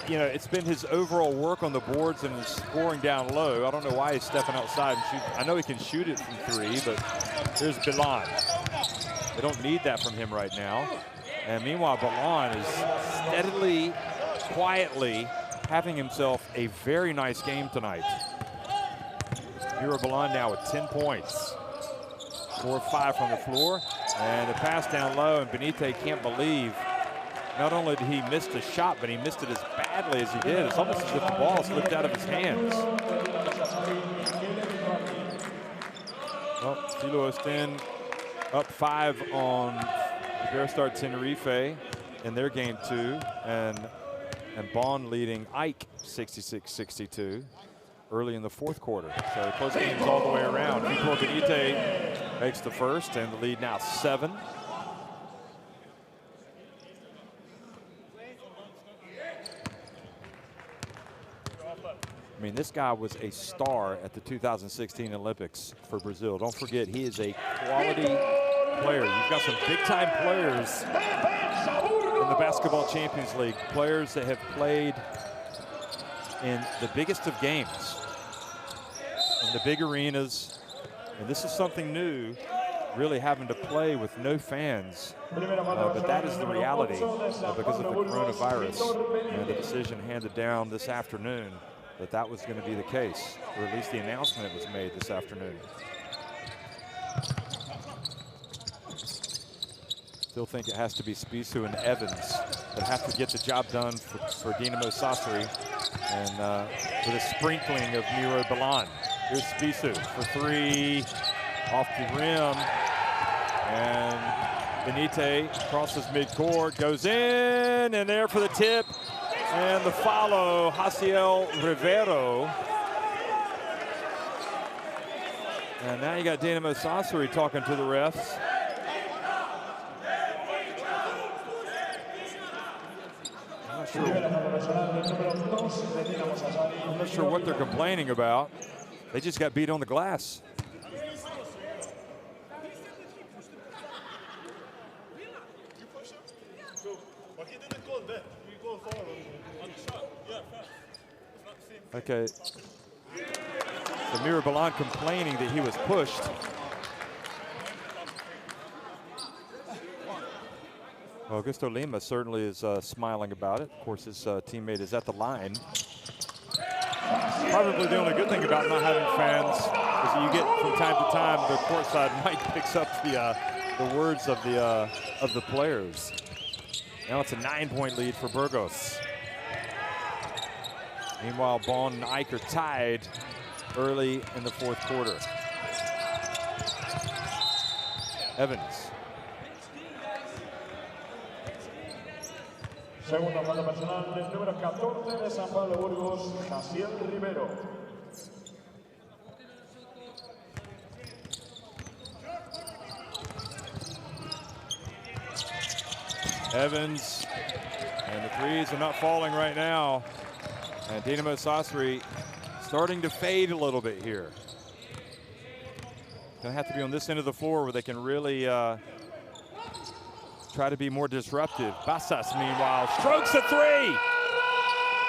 A: you know, it's been his overall work on the boards and his scoring down low. I don't know why he's stepping outside and shoot. I know he can shoot it from three, but here's Bilan. They don't need that from him right now. And meanwhile, Bilan is steadily, quietly having himself a very nice game tonight. Miro Bilan now with 10 points. 4 of 5 from the floor. And the pass down low, and Benite can't believe not only did he miss the shot, but he missed it as badly as he did. It's almost as if the ball slipped out of his hands. Well, Filo Osten up 5 on Iberostar Tenerife in their game 2, and Bonn leading Ike 66-62 early in the 4th quarter. So close games all the way around. Vitor Benite makes the first, and the lead now 7. I mean, this guy was a star at the 2016 Olympics for Brazil. Don't forget, he is a quality player. You've got some big-time players in the Basketball Champions League, players that have played in the biggest of games, in the big arenas, and this is something new, really having to play with no fans. But that is the reality because of the coronavirus and the decision handed down this afternoon that was going to be the case, or at least the announcement was made this afternoon. Still think it has to be Spissu and Evans that have to get the job done for Dinamo Sassari, and with a sprinkling of Miro Bilan. Here's Spissu for 3, off the rim, and Benite crosses midcourt, goes in, and there for the tip. And the follow, Jaciel Rivero. And now you got Dinamo Sassari talking to the refs. I'm not sure what they're complaining about. They just got beat on the glass. Okay, so Miro Bilan complaining that he was pushed. Well, Augusto Lima certainly is smiling about it. Of course, his teammate is at the line. Probably the only good thing about not having fans is that you get, from time to time, the courtside mic picks up the words of the players. Now it's a 9-point lead for Burgos. Meanwhile, Bonn and Ike are tied early in the 4th quarter. Evans.
C: Segunda falta personal del número 14 de San Pablo Burgos, Jaciel Rivero.
A: Evans, and the threes are not falling right now. And Dinamo Sassari starting to fade a little bit here. Gonna have to be on this end of the floor where they can really try to be more disruptive. Basas, meanwhile, strokes a three.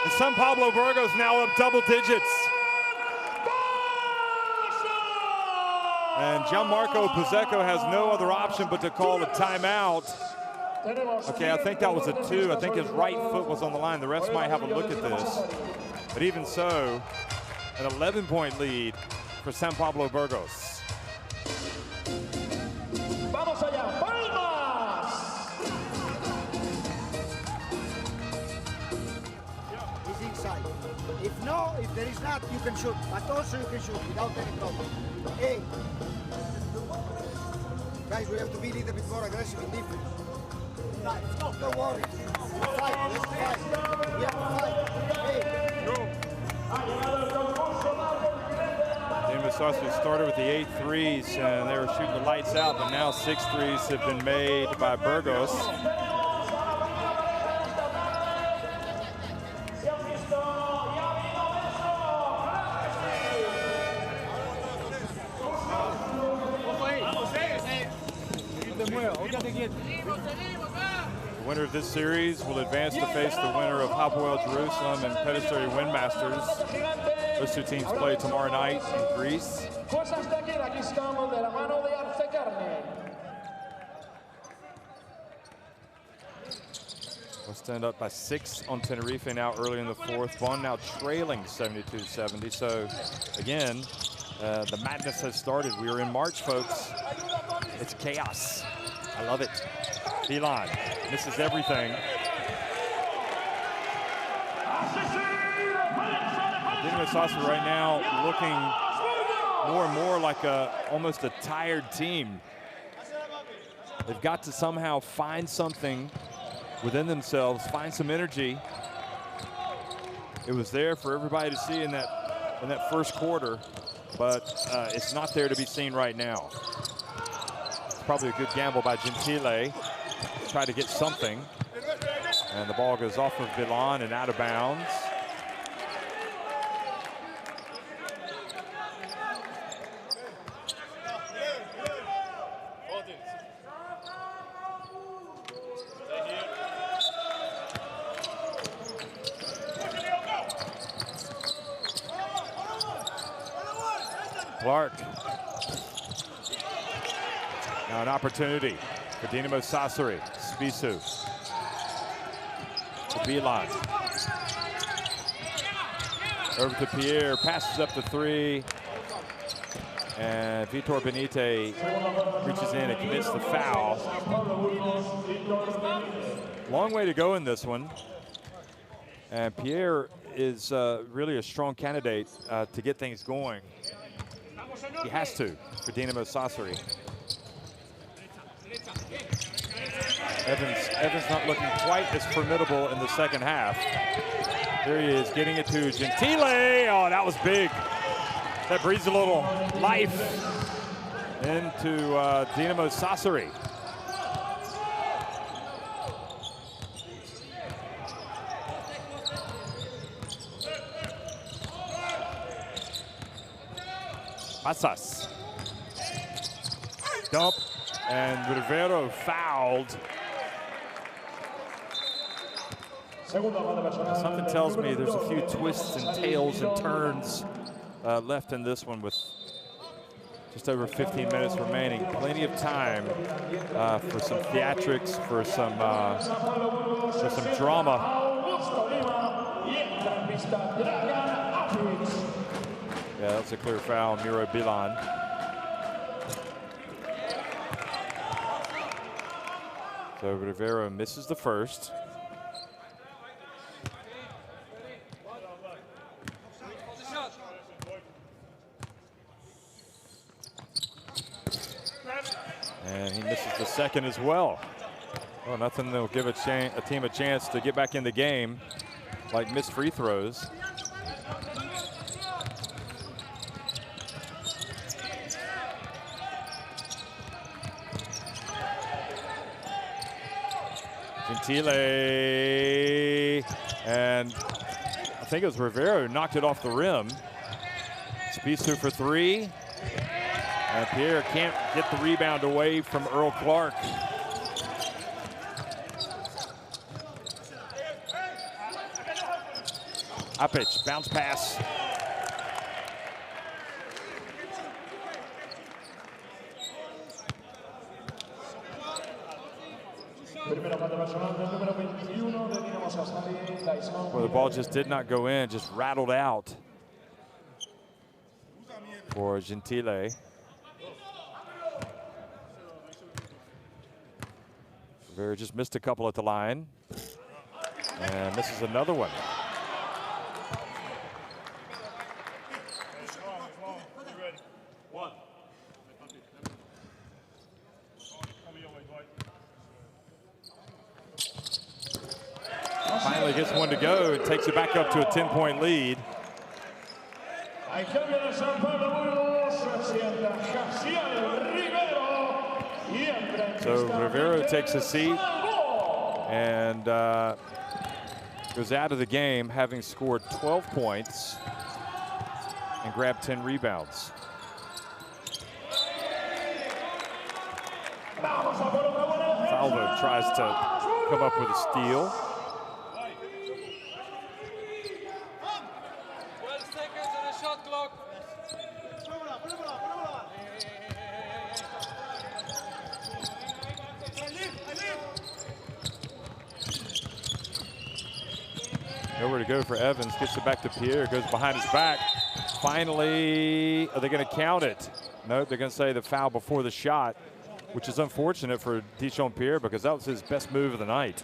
A: And some Pablo Burgos now up double digits. And Gianmarco Puzecco has no other option but to call a timeout. Okay, I think that was a 2. I think his right foot was on the line. The refs might have a look at this. But even so, an 11-point lead for San Pablo Burgos.
C: Vamos allá, palmas.
J: He's inside. If there is not, you can shoot. But also you can shoot without any problem. Hey. Guys, we have to be a little bit more aggressive in defense. Don't worry. Fight. Let's fight. We have to fight. Hey.
A: Dinamo Sassari started with the 8 threes, and they were shooting the lights out, but now 6 threes have been made by Burgos. The winner of this series will advance to face the winner of Hapoel Jerusalem and Pedesteri Windmasters. Those two teams play tomorrow night in Greece. We'll stand up by 6 on Tenerife now early in the fourth. Bonn now trailing 72-70. So again, the madness has started. We are in March, folks. It's chaos. I love it. Milan misses everything. Dinamo Sassari right now looking more and more like almost a tired team. They've got to somehow find something within themselves, find some energy. It was there for everybody to see in that first quarter, but it's not there to be seen right now. It's probably a good gamble by Gentile. Try to get something. And the ball goes off of Milan and out of bounds. Clark. Now an opportunity for Dinamo Sassari. Spisu. To Milan. Over to Pierre. Passes up the 3. And Vitor Benite reaches in and commits the foul. Long way to go in this one. And Pierre is really a strong candidate to get things going. He has to for Dinamo Sassari. Evans not looking quite as formidable in the second half. There he is, getting it to Gentile. Oh, that was big. That breathes a little life into Dinamo Sassari. Basas. Dump. And Rivero fouled. Something tells me there's a few twists and tails and turns left in this one with just over 15 minutes remaining. Plenty of time for some theatrics, for some drama. Yeah, that's a clear foul, Miro Bilan. So Rivera misses the first. And he misses the second as well. Well, nothing that'll give a team a chance to get back in the game like missed free throws. Gentile, and I think it was Rivero who knocked it off the rim. Spisu for three, and Pierre can't get the rebound away from Earl Clark. Apic, bounce pass. Well, the ball just did not go in, just rattled out for Gentile. Rivera just missed a couple at the line, and this is another one. Finally gets one to go. It takes it back up to a 10-point lead. So Rivero takes a seat and goes out of the game having scored 12 points and grabbed 10 rebounds. Salvo tries to come up with a steal. Nowhere to go for Evans, gets it back to Pierre, goes behind his back. Finally, are they going to count it? No, they're going to say the foul before the shot, which is unfortunate for Dijon Pierre because that was his best move of the night.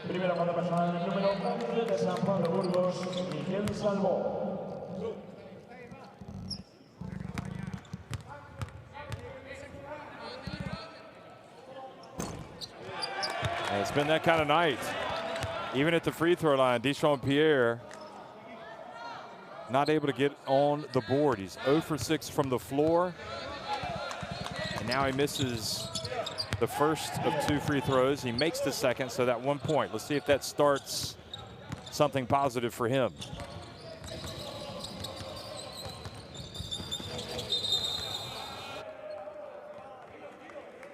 C: Primera falta personal del número 11 de San Pablo Burgos, Miguel Salvo.
A: And it's been that kind of night. Even at the free throw line, Dijon Pierre not able to get on the board. He's 0 for 6 from the floor. And now he misses the first of 2 free throws. He makes the second, so that 1 point. Let's see if that starts something positive for him.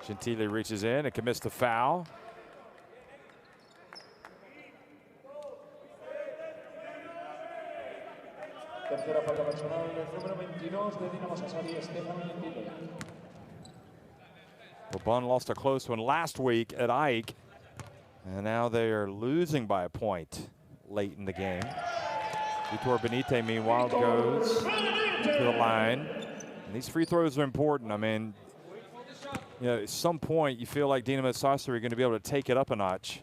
A: Gentile reaches in and commits the foul.
C: Tercera falta personal del número 22 de Dinamo Sassari, Gentile.
A: Bun lost a close one last week at Ike, and now they are losing by a point late in the game. Vitor Benite, meanwhile, goes to the line. And these free throws are important. I mean, you know, at some point you feel like Dinamo Sassari are going to be able to take it up a notch.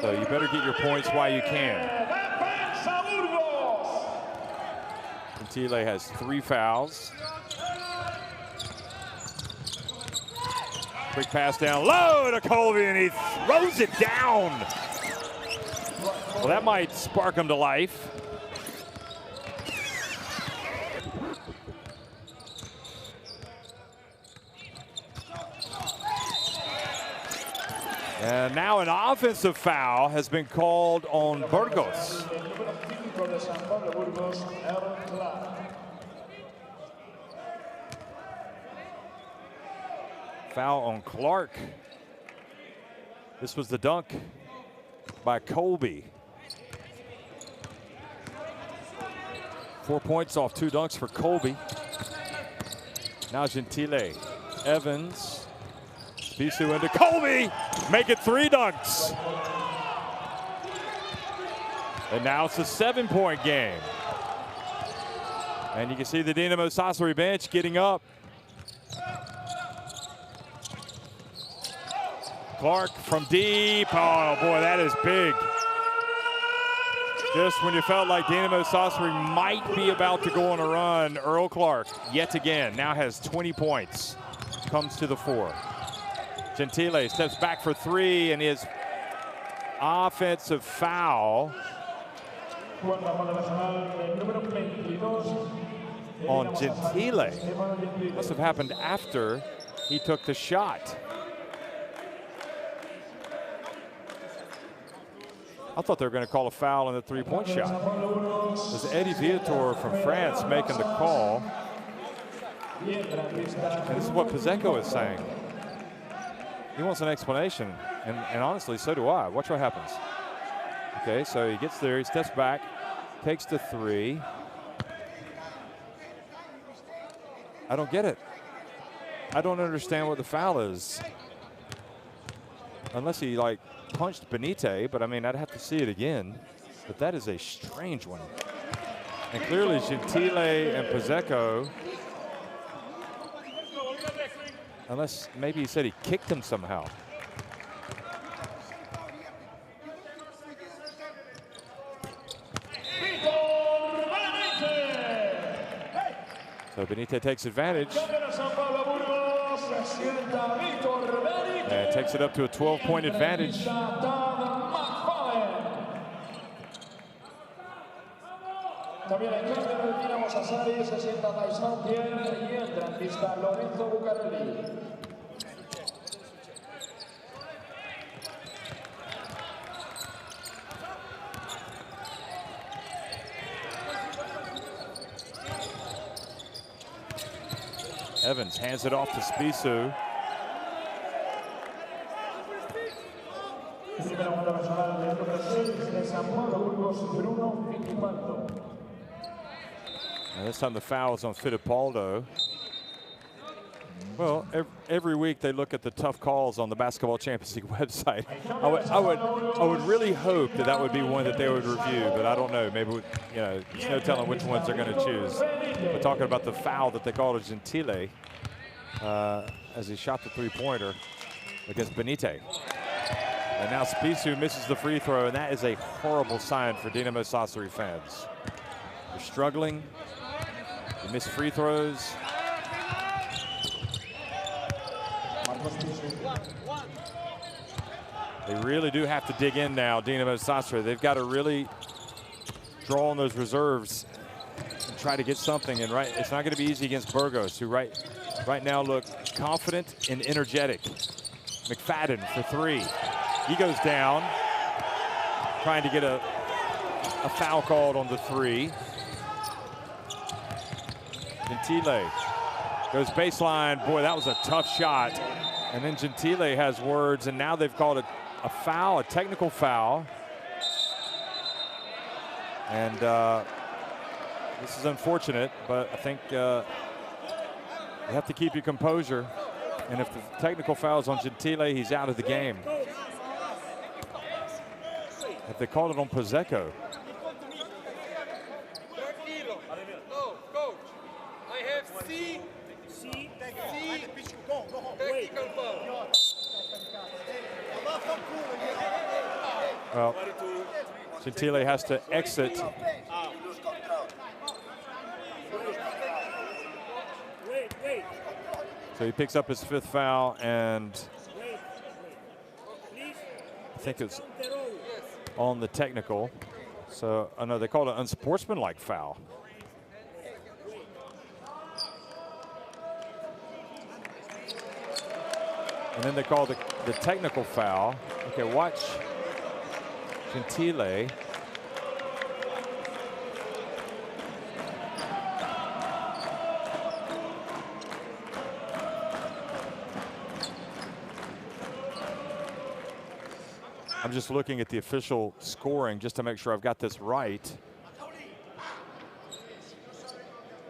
A: So you better get your points while you can. Gentile has 3 fouls. Quick pass down low to Colby, and he throws it down. Well, that might spark him to life. And now an offensive foul has been called on Burgos. Foul on Clark. This was the dunk by Colby. 4 points off 2 dunks for Colby. Now Gentile, Evans, Spisu into Colby, make it 3 dunks. And now it's a 7-point game. And you can see the Dinamo Sassari bench getting up. Clark from deep. Oh boy, that is big. Just when you felt like Dinamo Sassari might be about to go on a run, Earl Clark yet again now has 20 points. Comes to the 4. Gentile steps back for 3, and his offensive foul. on Gentile. Must have happened after he took the shot. I thought they were going to call a foul on the three-point shot. It was Eddie Viator from France making the call. And this is what Pizzeco is saying. He wants an explanation, and honestly, so do I. Watch what happens. Okay, so he gets there, he steps back, takes the three. I don't get it. I don't understand what the foul is. Unless he, like, punched Benite, but I mean, I'd have to see it again. But that is a strange one. And clearly, Gentile and Pizzeco, unless maybe he said he kicked him somehow. So Benite takes advantage. And takes it up to a 12-point advantage.
C: También en cambio del Dinamo Sassari se sienta Tyson Pierre y entra en pista Lorenzo Bucarelli.
A: Evans hands it off to Spissu. And this time the foul is on Fittipaldo. Well, every week they look at the tough calls on the Basketball Champions League website. I would really hope that would be one that they would review, but I don't know. Maybe, there's no telling which ones they're going to choose. We're talking about the foul that they called to Gentile as he shot the three-pointer against Benite. And now Spissu misses the free throw, and that is a horrible sign for Dinamo Sassari fans. They're struggling. They miss free throws. They really do have to dig in now, Dinamo Sassari. They've got to really draw on those reserves and try to get something. And it's not going to be easy against Burgos, who right now look confident and energetic. McFadden for three. He goes down, trying to get a foul called on the three. Gentile goes baseline. Boy, that was a tough shot. And then Gentile has words, and now they've called it a foul, a technical foul. And this is unfortunate, but I think you have to keep your composure. And if the technical foul is on Gentile, he's out of the game. If they called it on Pizzeco.
B: No, coach. I have technical foul.
A: Well, Gentile has to exit. So he picks up his fifth foul, and I think it's on the technical. So, no, they called it an unsportsmanlike foul. And then they called the technical foul. Okay, watch Gentile. I'm just looking at the official scoring just to make sure I've got this right.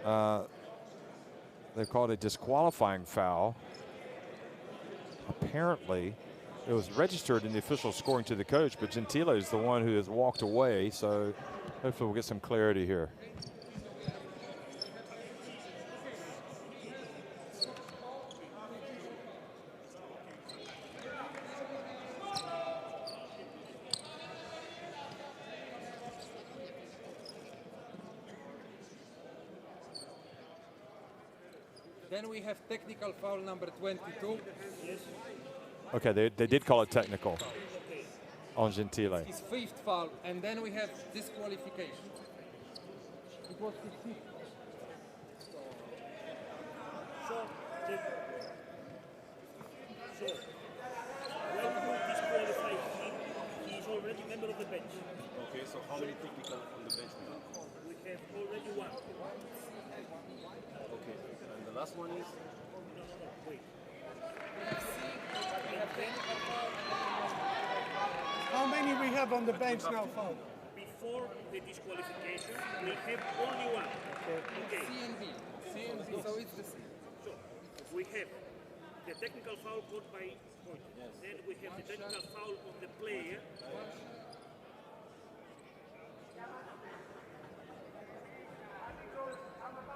A: They've called it a disqualifying foul. Apparently, it was registered in the official scoring to the coach, but Gentile is the one who has walked away, so hopefully we'll get some clarity here.
B: Then we have technical foul number 22. Yes.
A: Okay, they did call it technical on Gentile.
B: His fifth foul, and then we have disqualification. It was his fifth.
K: So, when you disqualify him, he is already member of the bench.
L: Okay, so how many technical on the bench we have?
K: We have already one.
L: Okay, and the last one is?
K: No, wait.
M: How many we have on the bench now, Foul?
K: Before the disqualification, we have only one. Okay.
N: C and B. So it's the same.
K: So we have the technical foul caught by point. Then we have the technical foul on the player.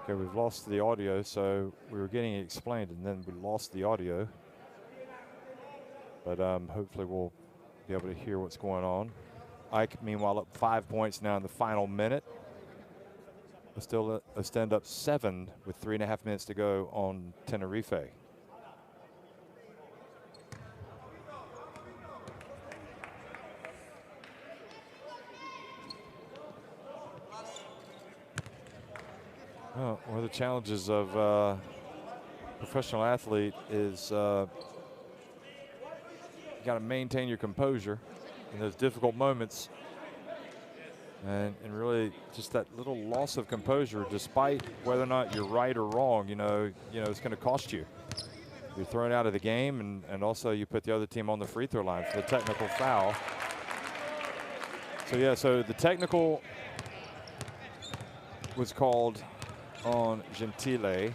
A: Okay, we've lost the audio, so we were getting it explained, and then we lost the audio. But hopefully we'll be able to hear what's going on. Ike, meanwhile, up 5 points now in the final minute. Still stand up 7 with 3.5 minutes to go on Tenerife. Well, one of the challenges of a professional athlete is you got to maintain your composure in those difficult moments. And really just that little loss of composure, despite whether or not you're right or wrong, you know it's going to cost you. You're thrown out of the game, and also you put the other team on the free throw line for the technical foul. So yeah, so the technical was called on Gentile.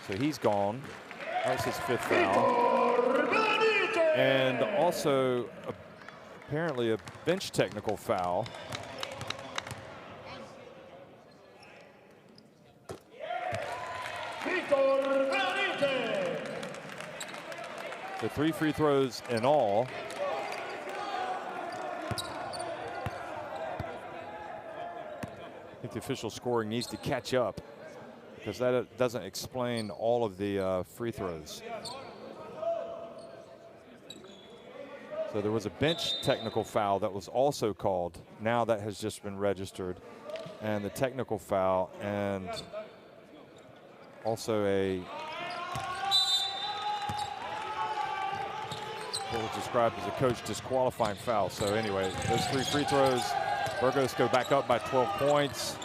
A: So he's gone. That was his 5th foul. And also apparently a bench technical foul. So 3 free throws in all. I think the official scoring needs to catch up because that doesn't explain all of the free throws. So there was a bench technical foul that was also called. Now that has just been registered. And the technical foul and also what was described as a coach disqualifying foul. So anyway, those 3 free throws, Burgos go back up by 12 points,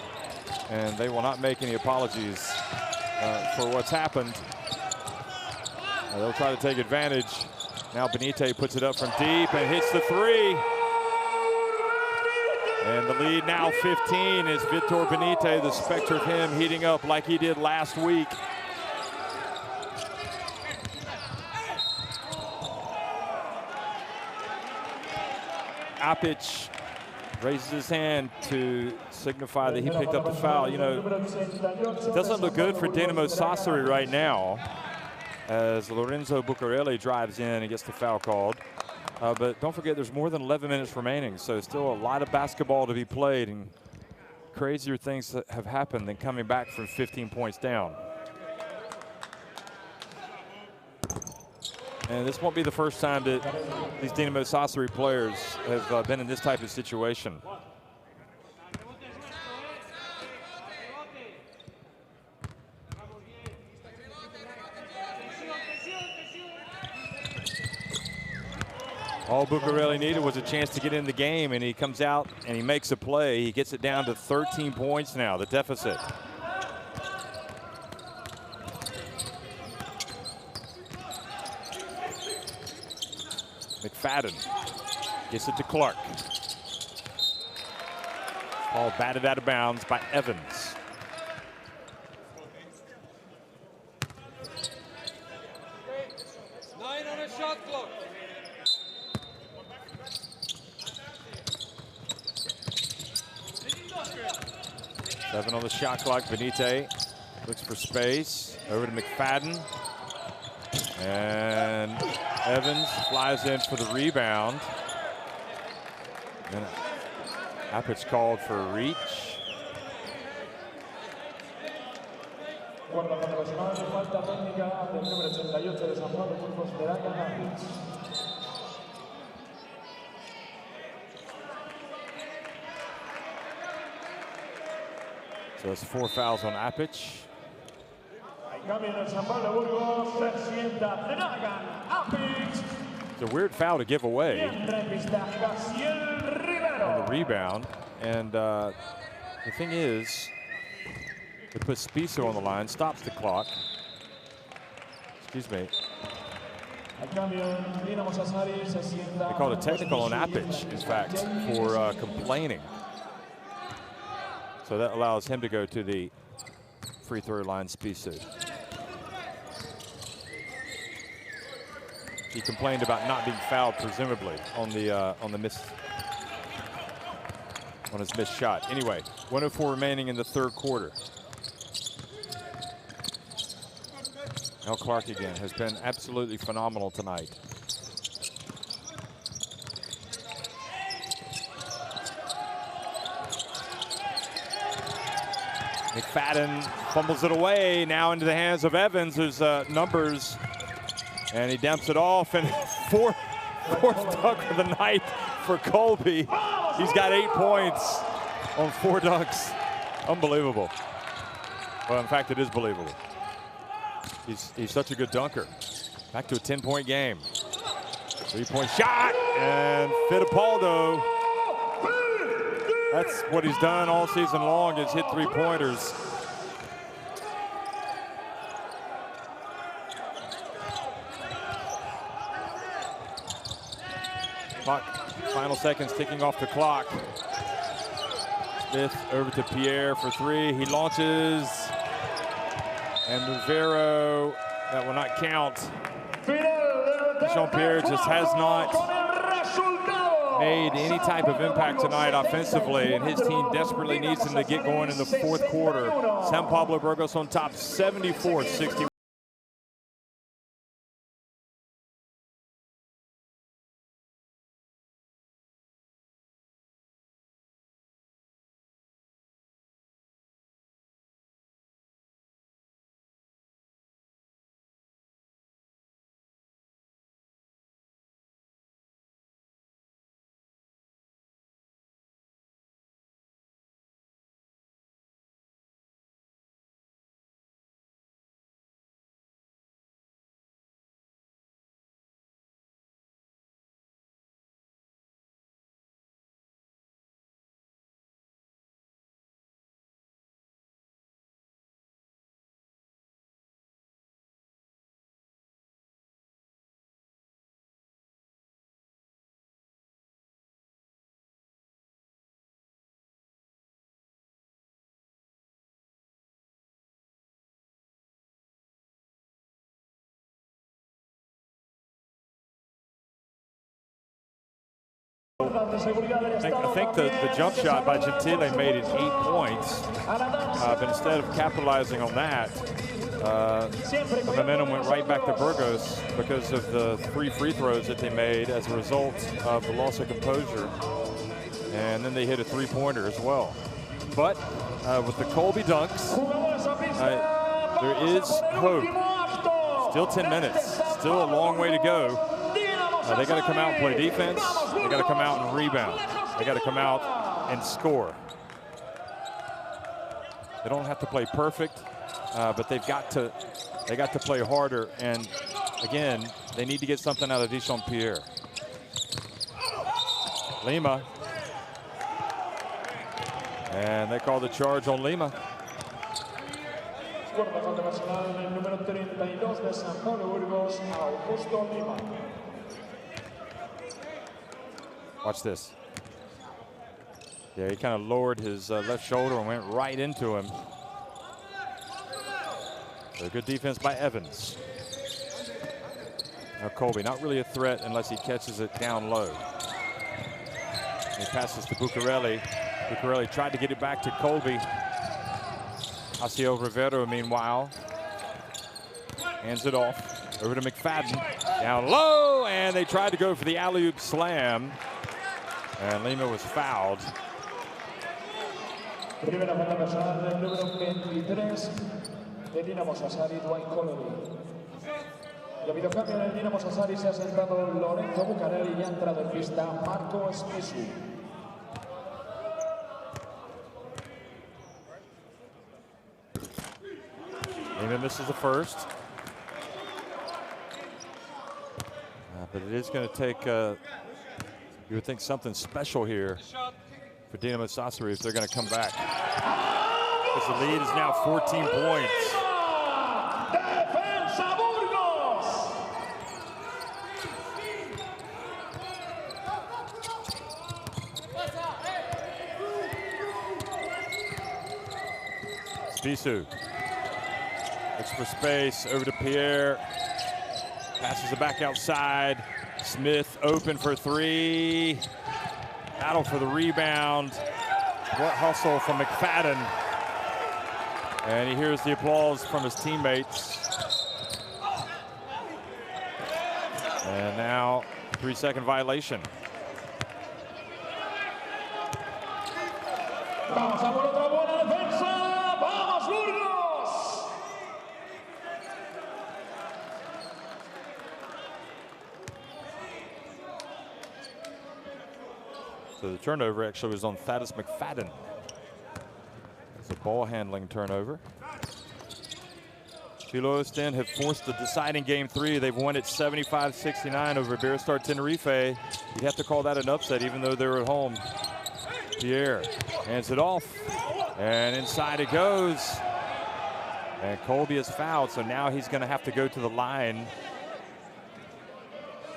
A: and they will not make any apologies for what's happened. They'll try to take advantage. Now Benite puts it up from deep and hits the 3. And the lead now 15 is Vitor Benite, the specter of him heating up like he did last week. Apic raises his hand to signify that he picked up the foul. You know, it doesn't look good for Dinamo Sassari right now as Lorenzo Bucarelli drives in and gets the foul called. But don't forget, there's more than 11 minutes remaining, so still a lot of basketball to be played, and crazier things that have happened than coming back from 15 points down. And this won't be the first time that these Dinamo Sassari players have been in this type of situation. All Bucarelli needed was a chance to get in the game, and he comes out and he makes a play. He gets it down to 13 points now, the deficit. McFadden gets it to Clark. Ball batted out of bounds by Evans.
N: Nine on a shot clock.
A: Seven on the shot clock. Benite looks for space. Over to McFadden. And Evans flies in for the rebound. And Apic called for a reach. So it's 4 fouls on Apic.
C: Cambio en el San Pablo Burgos, se sienta Dragan Apix.
A: It's a weird foul to give away on the rebound. And the thing is, they put Spiso on the line, stops the clock. Excuse me. They called a technical on Apich, in fact, for complaining. So that allows him to go to the free throw line, Spiso. He complained about not being fouled, presumably, on his missed shot. Anyway, 1:04 remaining in the third quarter. Al Clark again has been absolutely phenomenal tonight. McFadden fumbles it away, now into the hands of Evans, whose numbers, and he dumps it off, and fourth dunk of the night for Colby. He's got 8 points on 4 dunks. Unbelievable. Well, in fact, it is believable. He's such a good dunker. Back to a 10-point game. 3-point shot, and Fittipaldo. That's what he's done all season long, is hit 3-pointers. Final seconds ticking off the clock. Smith over to Pierre for 3. He launches. And Rivero, that will not count. Jean-Pierre just has not made any type of impact tonight offensively, and his team desperately needs him to get going in the fourth quarter. San Pablo Burgos on top, 74-61. I think the jump shot by Gentile made it 8 points, but instead of capitalizing on that, the momentum went right back to Burgos because of the 3 free throws that they made as a result of the loss of composure. And then they hit a 3-pointer as well. But with the Colby dunks, there is hope. Still 10 minutes, still a long way to go. They got to come out and play defense. They got to come out and rebound. They got to come out and score. They don't have to play perfect, but they got to play harder. And again, they need to get something out of Dechampierre. Lima, and they call the charge on Lima. Watch this. Yeah, he kind of lowered his left shoulder and went right into him. So good defense by Evans. Now Colby, not really a threat unless he catches it down low. He passes to Bucarelli. Bucarelli tried to get it back to Colby. Asio Rivero, meanwhile, hands it off over to McFadden. Down low, and they tried to go for the alley-oop slam. And Lima was fouled.
C: Primera falta personal del número 23 de Dinamo Sassari, Dwight Colony. Y ha habido cambio en el Dinamo Sassari, se ha sentado Lorenzo Bucarelli y ha entrado en pista Marco Spisu.
A: Lima misses the first. But it is going to take, you would think, something special here for Dinamo Sassari if they're going to come back. Because the lead is now 14 points. Bisou looks for space, over to Pierre. Passes it back outside. Smith open for three. Battle for the rebound. What hustle from McFadden. And he hears the applause from his teammates. And now 3-second violation.
C: Vamos a por otra buena defensa. Vamos, Burgos.
A: So the turnover actually was on Thaddeus McFadden. It's a ball handling turnover. Chilo Ostend have forced the deciding game 3. They've won it 75-69 over Bearstar Tenerife. You'd have to call that an upset even though they were at home. Pierre hands it off, and inside it goes. And Colby is fouled, so now he's going to have to go to the line.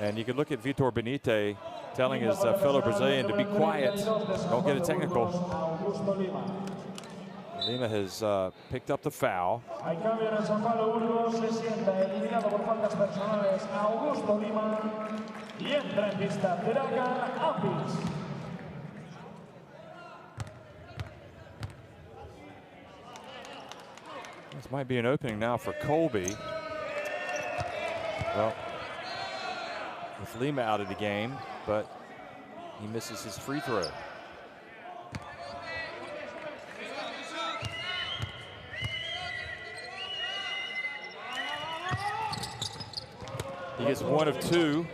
A: And you can look at Vitor Benite telling his fellow Brazilian to be quiet, don't get a technical. Lima has picked up the foul.
C: Hay cambio en el San Pablo Burgos, se sienta eliminado por faltas personales Augusto Lima y entra en pista Dragan Apis.
A: This might be an opening now for Colby. Well, with Lima out of the game, but he misses his free throw. He gets 1 of 2.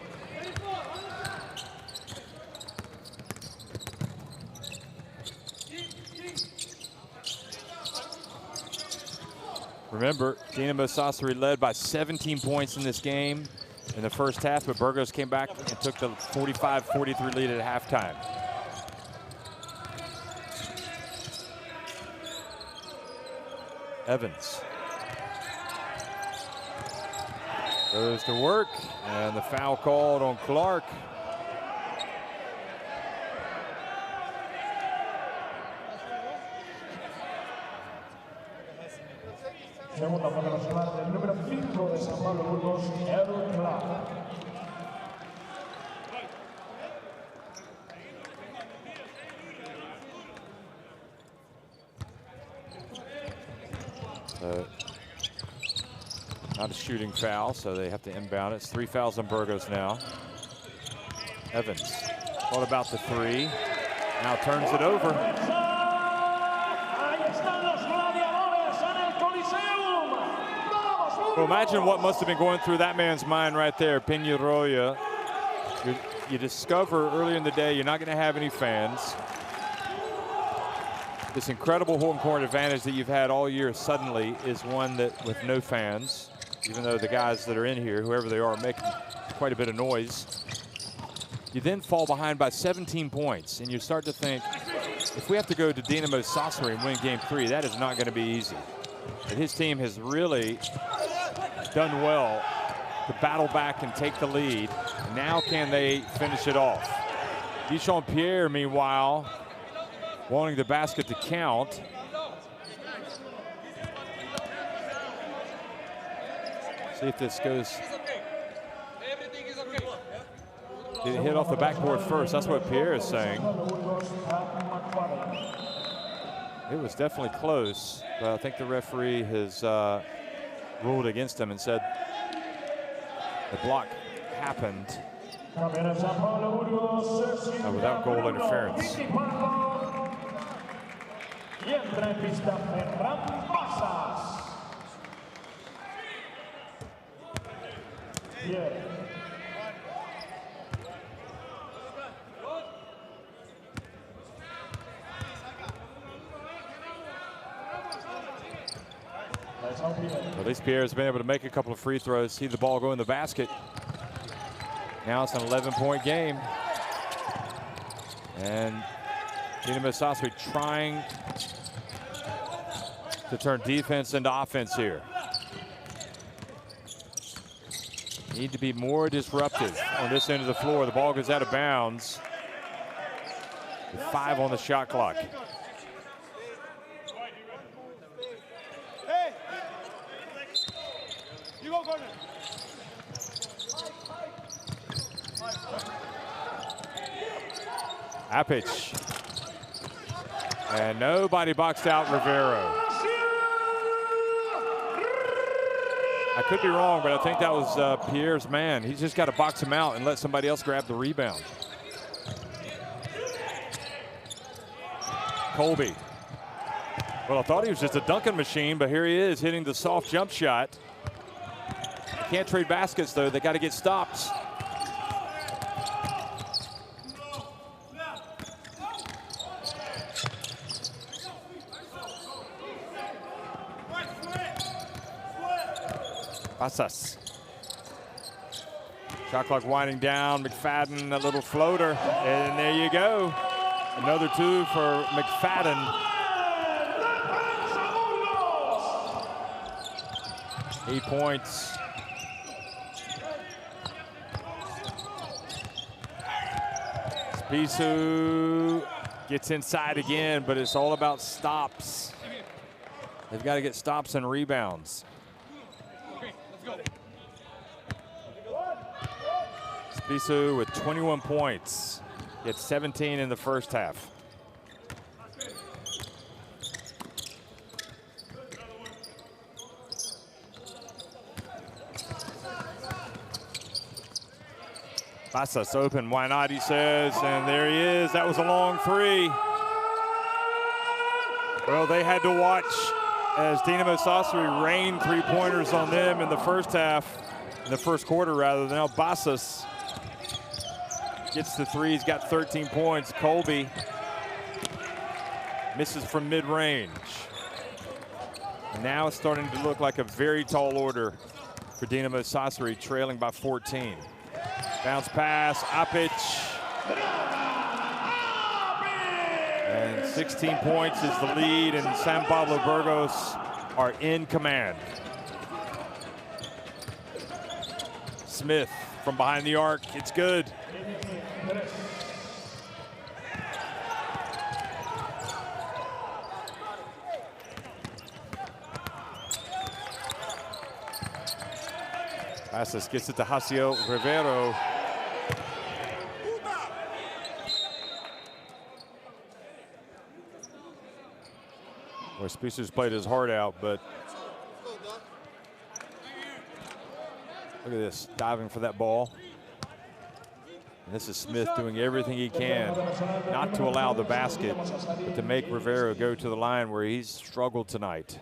A: Remember, Dinamo Sassari led by 17 points in this game in the first half, but Burgos came back and took the 45-43 lead at halftime. Evans goes to work, and the foul called on Clark.
C: Segunda foto personal del número 5 de San Pablo Burgos, Earl Clark.
A: Not a shooting foul, so they have to inbound it. It's 3 fouls on Burgos now. Evans thought about the 3, now turns it over. Well, imagine what must have been going through that man's mind right there, Peñarroya. You discover earlier in the day you're not going to have any fans. This incredible home court advantage that you've had all year suddenly is one that with no fans, even though the guys that are in here, whoever they are making quite a bit of noise. You then fall behind by 17 points, and you start to think, if we have to go to Dinamo Sassari and win game 3, that is not going to be easy. But his team has really done well to battle back and take the lead. Now can they finish it off? Dijon Pierre, meanwhile, wanting the basket to count. See if this goes. Did it hit off the backboard first? That's what Pierre is saying. It was definitely close, but I think the referee has ruled against him and said the block happened without goal interference. At least Pierre's been able to make a couple of free throws, see the ball go in the basket. Now it's an 11-point game. And Dinamo Sassari trying to turn defense into offense here. Need to be more disruptive on this end of the floor. The ball goes out of bounds. With 5 on the shot clock.
N: Hey! You go, corner.
A: Apic. And nobody boxed out Rivero. I could be wrong, but I think that was Pierre's man. He's just got to box him out and let somebody else grab the rebound. Colby. Well, I thought he was just a dunking machine, but here he is hitting the soft jump shot. Can't trade baskets, though. They got to get stops. Passas. Shot clock winding down. McFadden, a little floater. And there you go. Another 2 for McFadden. Eight points. Spisu gets inside again, but it's all about stops. They've got to get stops and rebounds. Spisu with 21 points. Gets 17 in the first half. Passas open, why not, he says, and there he is. That was a long 3. Well, they had to watch as Dinamo Sassari rained 3-pointers on them in the first half, in the first quarter rather. Now Passas gets the 3, he's got 13 points. Colby misses from mid-range. Now it's starting to look like a very tall order for Dinamo Sassari, trailing by 14. Bounce pass, Apic. And 16 points is the lead, and San Pablo Burgos are in command. Smith from behind the arc, it's good. Passas gets it to Jaciel Rivero. Where Spisu's played his heart out, but look at this, diving for that ball. And this is Smith doing everything he can not to allow the basket, but to make Rivero go to the line where he's struggled tonight.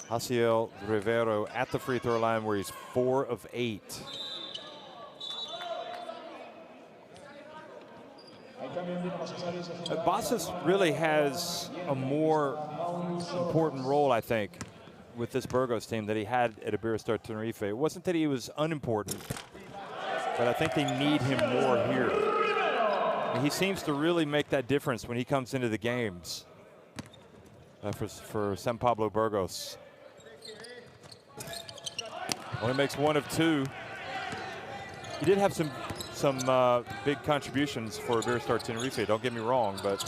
A: Jaciel Rivero at the free throw line where he's 4 of 8. Passas really has a more important role, I think, with this Burgos team that he had at Iberostar Tenerife. It wasn't that he was unimportant, but I think they need him more here. And he seems to really make that difference when he comes into the games for San Pablo Burgos. Only makes 1 of 2. He did have some big contributions for Iberostar Tenerife, don't get me wrong, but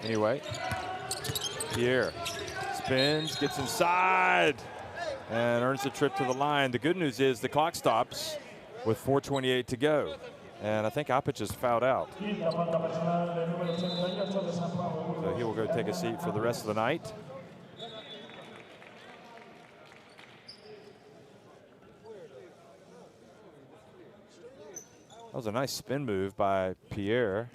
A: anyway, Pierre spins, gets inside, and earns a trip to the line. The good news is the clock stops with 4:28 to go, and I think Apic is fouled out. So he will go take a seat for the rest of the night. That was a nice spin move by Pierre.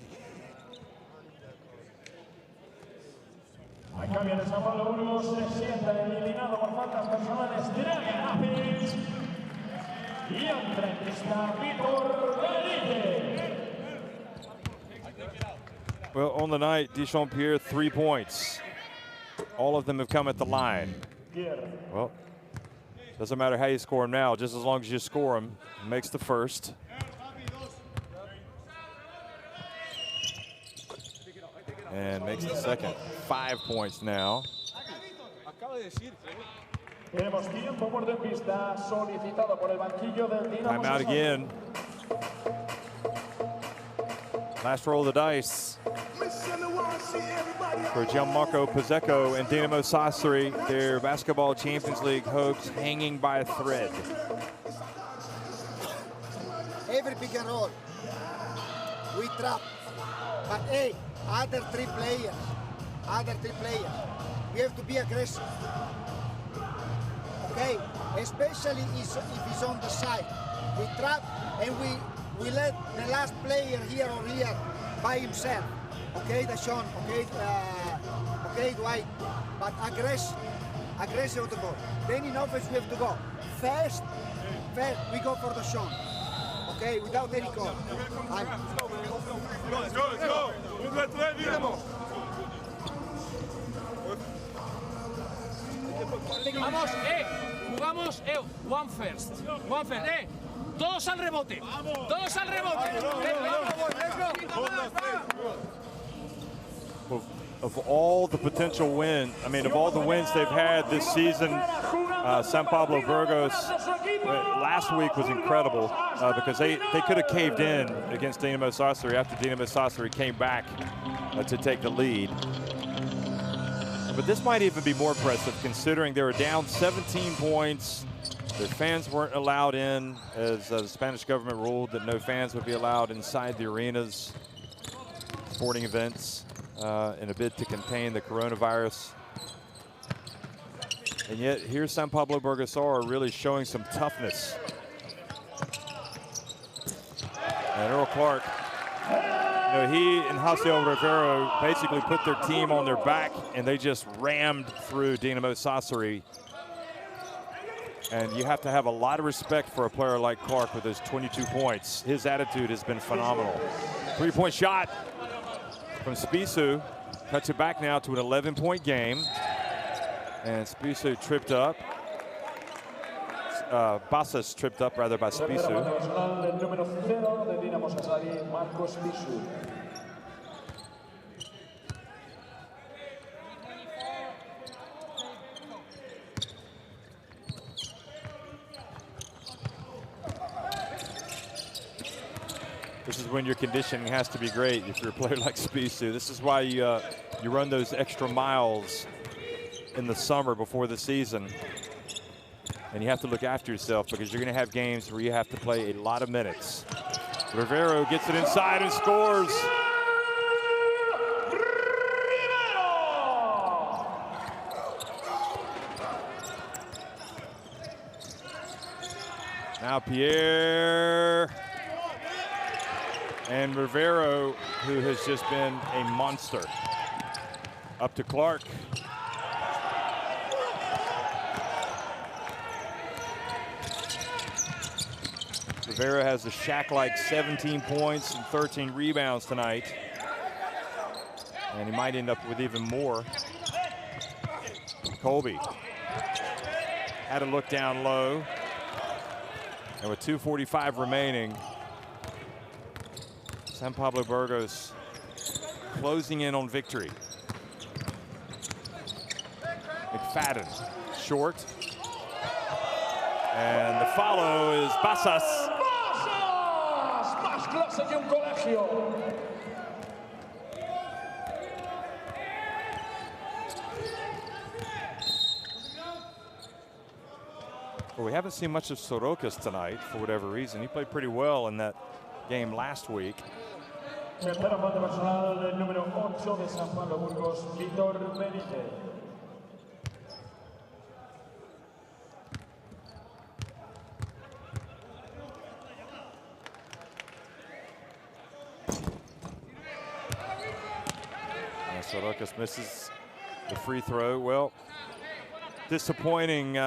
C: Cambia de San Pablo Burgos, se sienta eliminado por faltas personales. Y entra en pista Víctor Benítez.
A: Well, on the night, Dechampierre, 3 points. All of them have come at the line. Well, doesn't matter how you score them now, just as long as you score them, makes the first. And makes the second. 5 points now. Timeout again. Last roll of the dice for Gianmarco Pozzecco and Dinamo Sassari, their Basketball Champions League hopes hanging by a thread.
J: Every pick and roll, we trap. But hey, other three players, we have to be aggressive. Okay, especially if he's on the side. We trap and we let the last player here or here by himself. Okay, Deshaun, okay, Dwight, but aggressive on the ball. Then in offense we have to go fast, we go for the Deshaun. Okay, without any call.
N: Let's go.
B: Vamos, jugamos, one first, todos al rebote,
A: Of all the potential wins, of all the wins they've had this season, San Pablo Burgos last week was incredible because they could have caved in against Dinamo Sassari after Dinamo Sassari came back to take the lead. But this might even be more impressive considering they were down 17 points. Their fans weren't allowed in as the Spanish government ruled that no fans would be allowed inside the arenas, sporting events, in a bid to contain the coronavirus. And yet here's San Pablo Burgos really showing some toughness. And Earl Clark, he and Jaciel Rivero basically put their team on their back and they just rammed through Dinamo Sassari. And you have to have a lot of respect for a player like Clark with his 22 points. His attitude has been phenomenal. 3-point shot from Spissu. Cuts it back now to an 11-point game. And Spissu tripped up. Basas tripped up rather by Spissu. This is when your conditioning has to be great if you're a player like Spissu. This is why you run those extra miles in the summer before the season. And you have to look after yourself because you're going to have games where you have to play a lot of minutes. Rivero gets it inside and scores. Now Pierre and Rivero, who has just been a monster. Up to Clark. Rivera has a Shaq-like 17 points and 13 rebounds tonight. And he might end up with even more. Colby had a look down low. And with 2:45 remaining, San Pablo Burgos closing in on victory. McFadden, short. And the follow is Basas. Well, we haven't seen much of Sorokas tonight for whatever reason. He played pretty well in that game last week.
C: Tercera falta personal del número 8 de San Pablo Burgos, Víctor Benítez.
A: Sorokas misses the free throw. Well, disappointing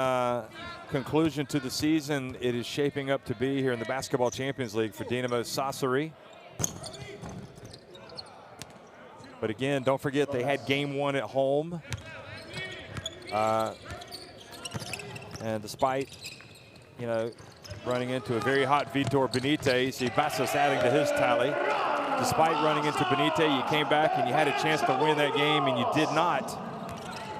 A: conclusion to the season it is shaping up to be here in the Basketball Champions League for Dinamo Sassari. But again, don't forget they had game one at home. And despite, you know, running into a very hot Vitor Benitez, see Bassos adding to his tally. Despite running into Benitez, you came back and you had a chance to win that game and you did not.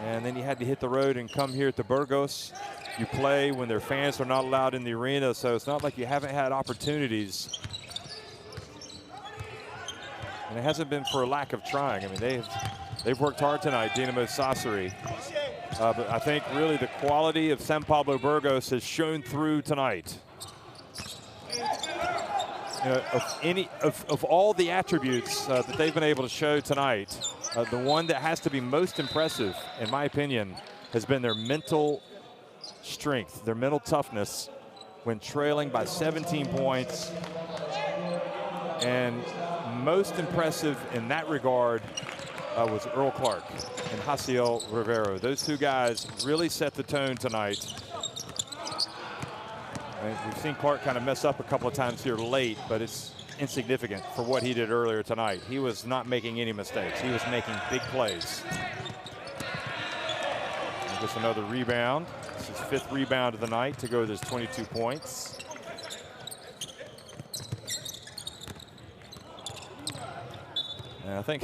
A: And then you had to hit the road and come here to Burgos. You play when their fans are not allowed in the arena, so it's not like you haven't had opportunities. And it hasn't been for a lack of trying. I mean, they've worked hard tonight, Dinamo Sassari. But I think really the quality of San Pablo Burgos has shown through tonight. You know, of all the attributes that they've been able to show tonight, the one that has to be most impressive, in my opinion, has been their mental strength, their mental toughness when trailing by 17 points. And most impressive in that regard was Earl Clark and Jaciel Rivero. Those two guys really set the tone tonight. And we've seen Clark kind of mess up a couple of times here late, but it's insignificant for what he did earlier tonight. He was not making any mistakes. He was making big plays. And just another rebound. This is his 5th rebound of the night to go with his 22 points. And I think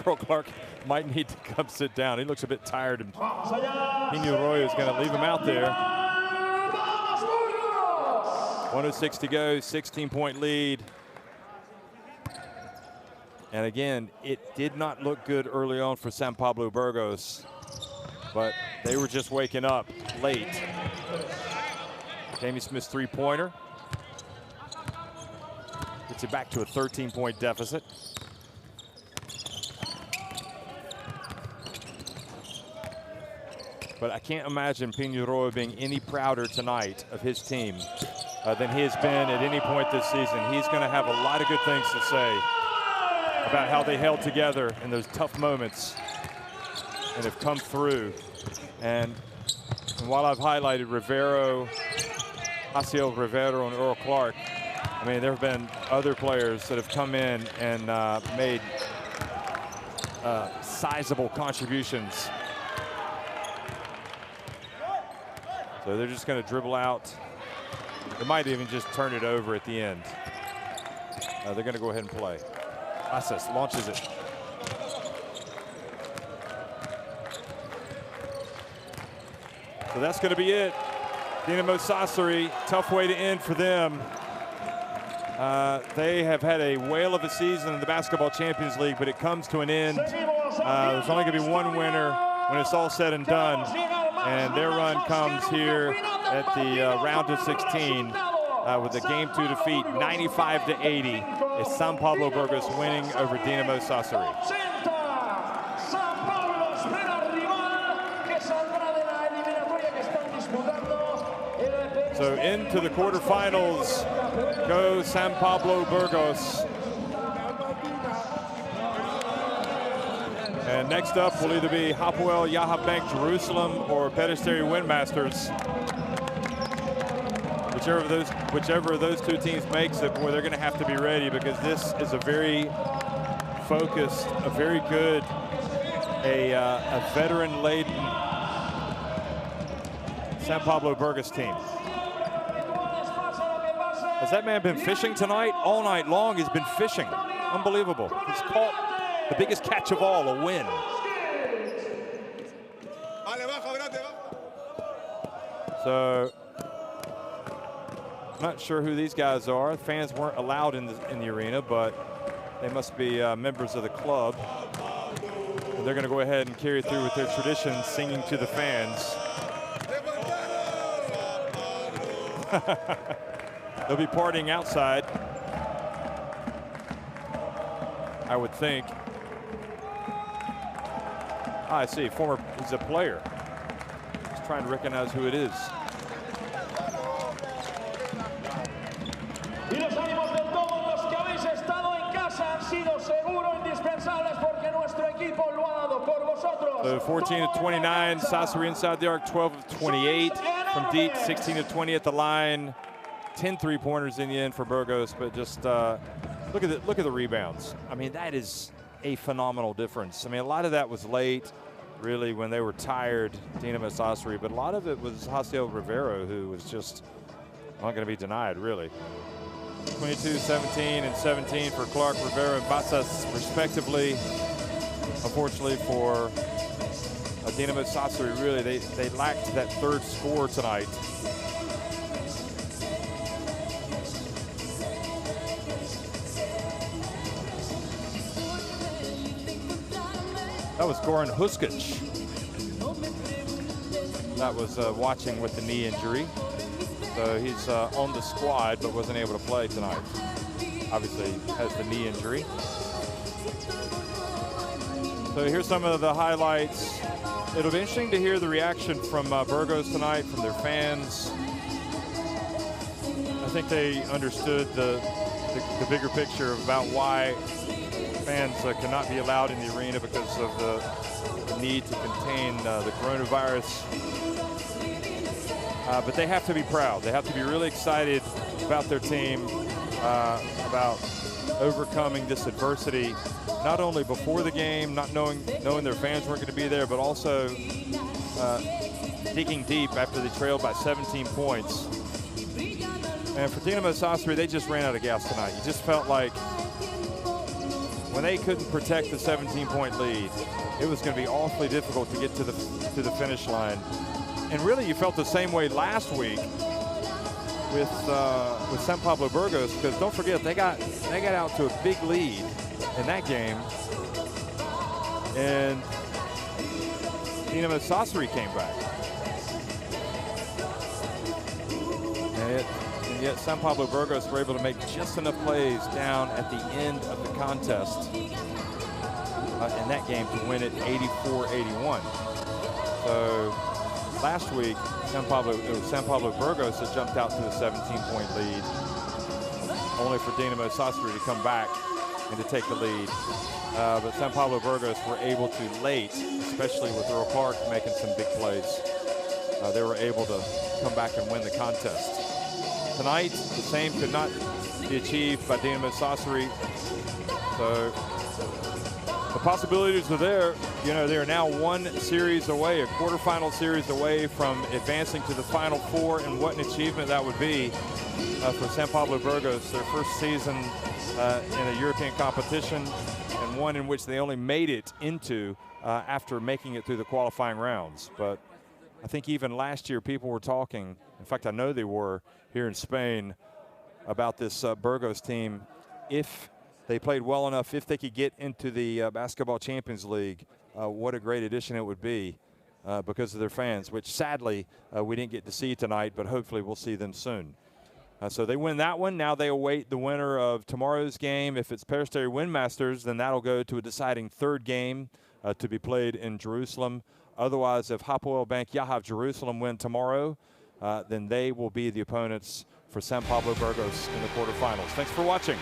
A: Earl Clark might need to come sit down. He looks a bit tired, and Pino Arroyo is going to leave him out there. 106 to go, 16-point lead. And again, it did not look good early on for San Pablo Burgos, but they were just waking up late. Jamie Smith's three-pointer gets it back to a 13-point deficit. But I can't imagine Pino Arroyo being any prouder tonight of his team than he has been at any point this season. He's going to have a lot of good things to say about how they held together in those tough moments and have come through. And while I've highlighted Rivero, Jaciel Rivero and Earl Clark, I mean, there have been other players that have come in and made sizable contributions. So they're just going to dribble out. They might even just turn it over at the end. They're going to go ahead and play. Bassos launches it. So that's going to be it. Dinamo Sassari, tough way to end for them. They have had a whale of a season in the Basketball Champions League, but it comes to an end. There's only going to be one winner when it's all said and done. And their run comes here at the round of 16 with a Game 2 defeat, 95-80. It's San Pablo Burgos winning over Dinamo Sassari. So into the quarterfinals go San Pablo Burgos. And next up will either be Hapoel Yahabank Jerusalem or Peristeri Windmasters. Whichever of those two teams makes it, boy, they're going to have to be ready, because this is a very focused, a very good, a veteran-laden San Pablo Burgos team. Has that man been fishing tonight? All night long he's been fishing. Unbelievable. He's caught the biggest catch of all, a win. So, not sure who these guys are. Fans weren't allowed in the arena, but they must be members of the club. And they're going to go ahead and carry through with their tradition, singing to the fans. They'll be partying outside, I would think. I see, he's a player. Just trying to recognize who it is.
C: Y los ánimos de todos los que habéis estado en casa han sido seguro indispensables porque nuestro equipo lo ha dado por vosotros.
A: So 14 of 29, Sassari inside the arc, 12 of 28 from deep, 16 of 20 at the line, 10 three-pointers in the end for Burgos. But just look at the rebounds. I mean, that is a phenomenal difference. I mean, a lot of that was late, really, when they were tired, Dinamo Sassari, but a lot of it was Josiel Rivero, who was just not going to be denied, really. 22, 17, and 17 for Clark, Rivera, and Bassas, respectively. Unfortunately for Dinamo Sassari, really, they lacked that third score tonight. That was Goran Huskic. That was watching with the knee injury. So he's on the squad, but wasn't able to play tonight. Obviously has the knee injury. So here's some of the highlights. It'll be interesting to hear the reaction from Burgos tonight, from their fans. I think they understood the bigger picture about why fans cannot be allowed in the arena because of the need to contain the coronavirus. But they have to be proud. They have to be really excited about their team, about overcoming this adversity, not only before the game, not knowing their fans weren't going to be there, but also digging deep after they trailed by 17 points. And for Dinamo Sassari, they just ran out of gas tonight. You just felt like when they couldn't protect the 17-point lead, it was going to be awfully difficult to get to the finish line. And really, you felt the same way last week with San Pablo Burgos, because don't forget they got out to a big lead in that game, and Dinamo Sassari came back, and yet San Pablo Burgos were able to make just enough plays down at the end of the contest in that game to win it 84-81. So last week, it was San Pablo Burgos that jumped out to a 17-point lead, only for Dinamo Sassari to come back and to take the lead. But San Pablo Burgos were able to late, especially with Earl Clark making some big plays. They were able to come back and win the contest. Tonight, the same could not be achieved by Dinamo Sassari. So the possibilities are there. You know, they are now one series away, a quarterfinal series away from advancing to the Final Four, and what an achievement that would be for San Pablo Burgos, their first season in a European competition, and one in which they only made it into after making it through the qualifying rounds. But I think even last year people were talking, in fact I know they were here in Spain, about this Burgos team. If they played well enough, if they could get into the Basketball Champions League, what a great addition it would be because of their fans, which sadly we didn't get to see tonight, but hopefully we'll see them soon. So they win that one. Now they await the winner of tomorrow's game. If it's Peristeri Windmasters, then that'll go to a deciding third game to be played in Jerusalem. Otherwise, if Hapoel Bank Yahav Jerusalem win tomorrow, then they will be the opponents for San Pablo Burgos in the quarterfinals. Thanks for watching.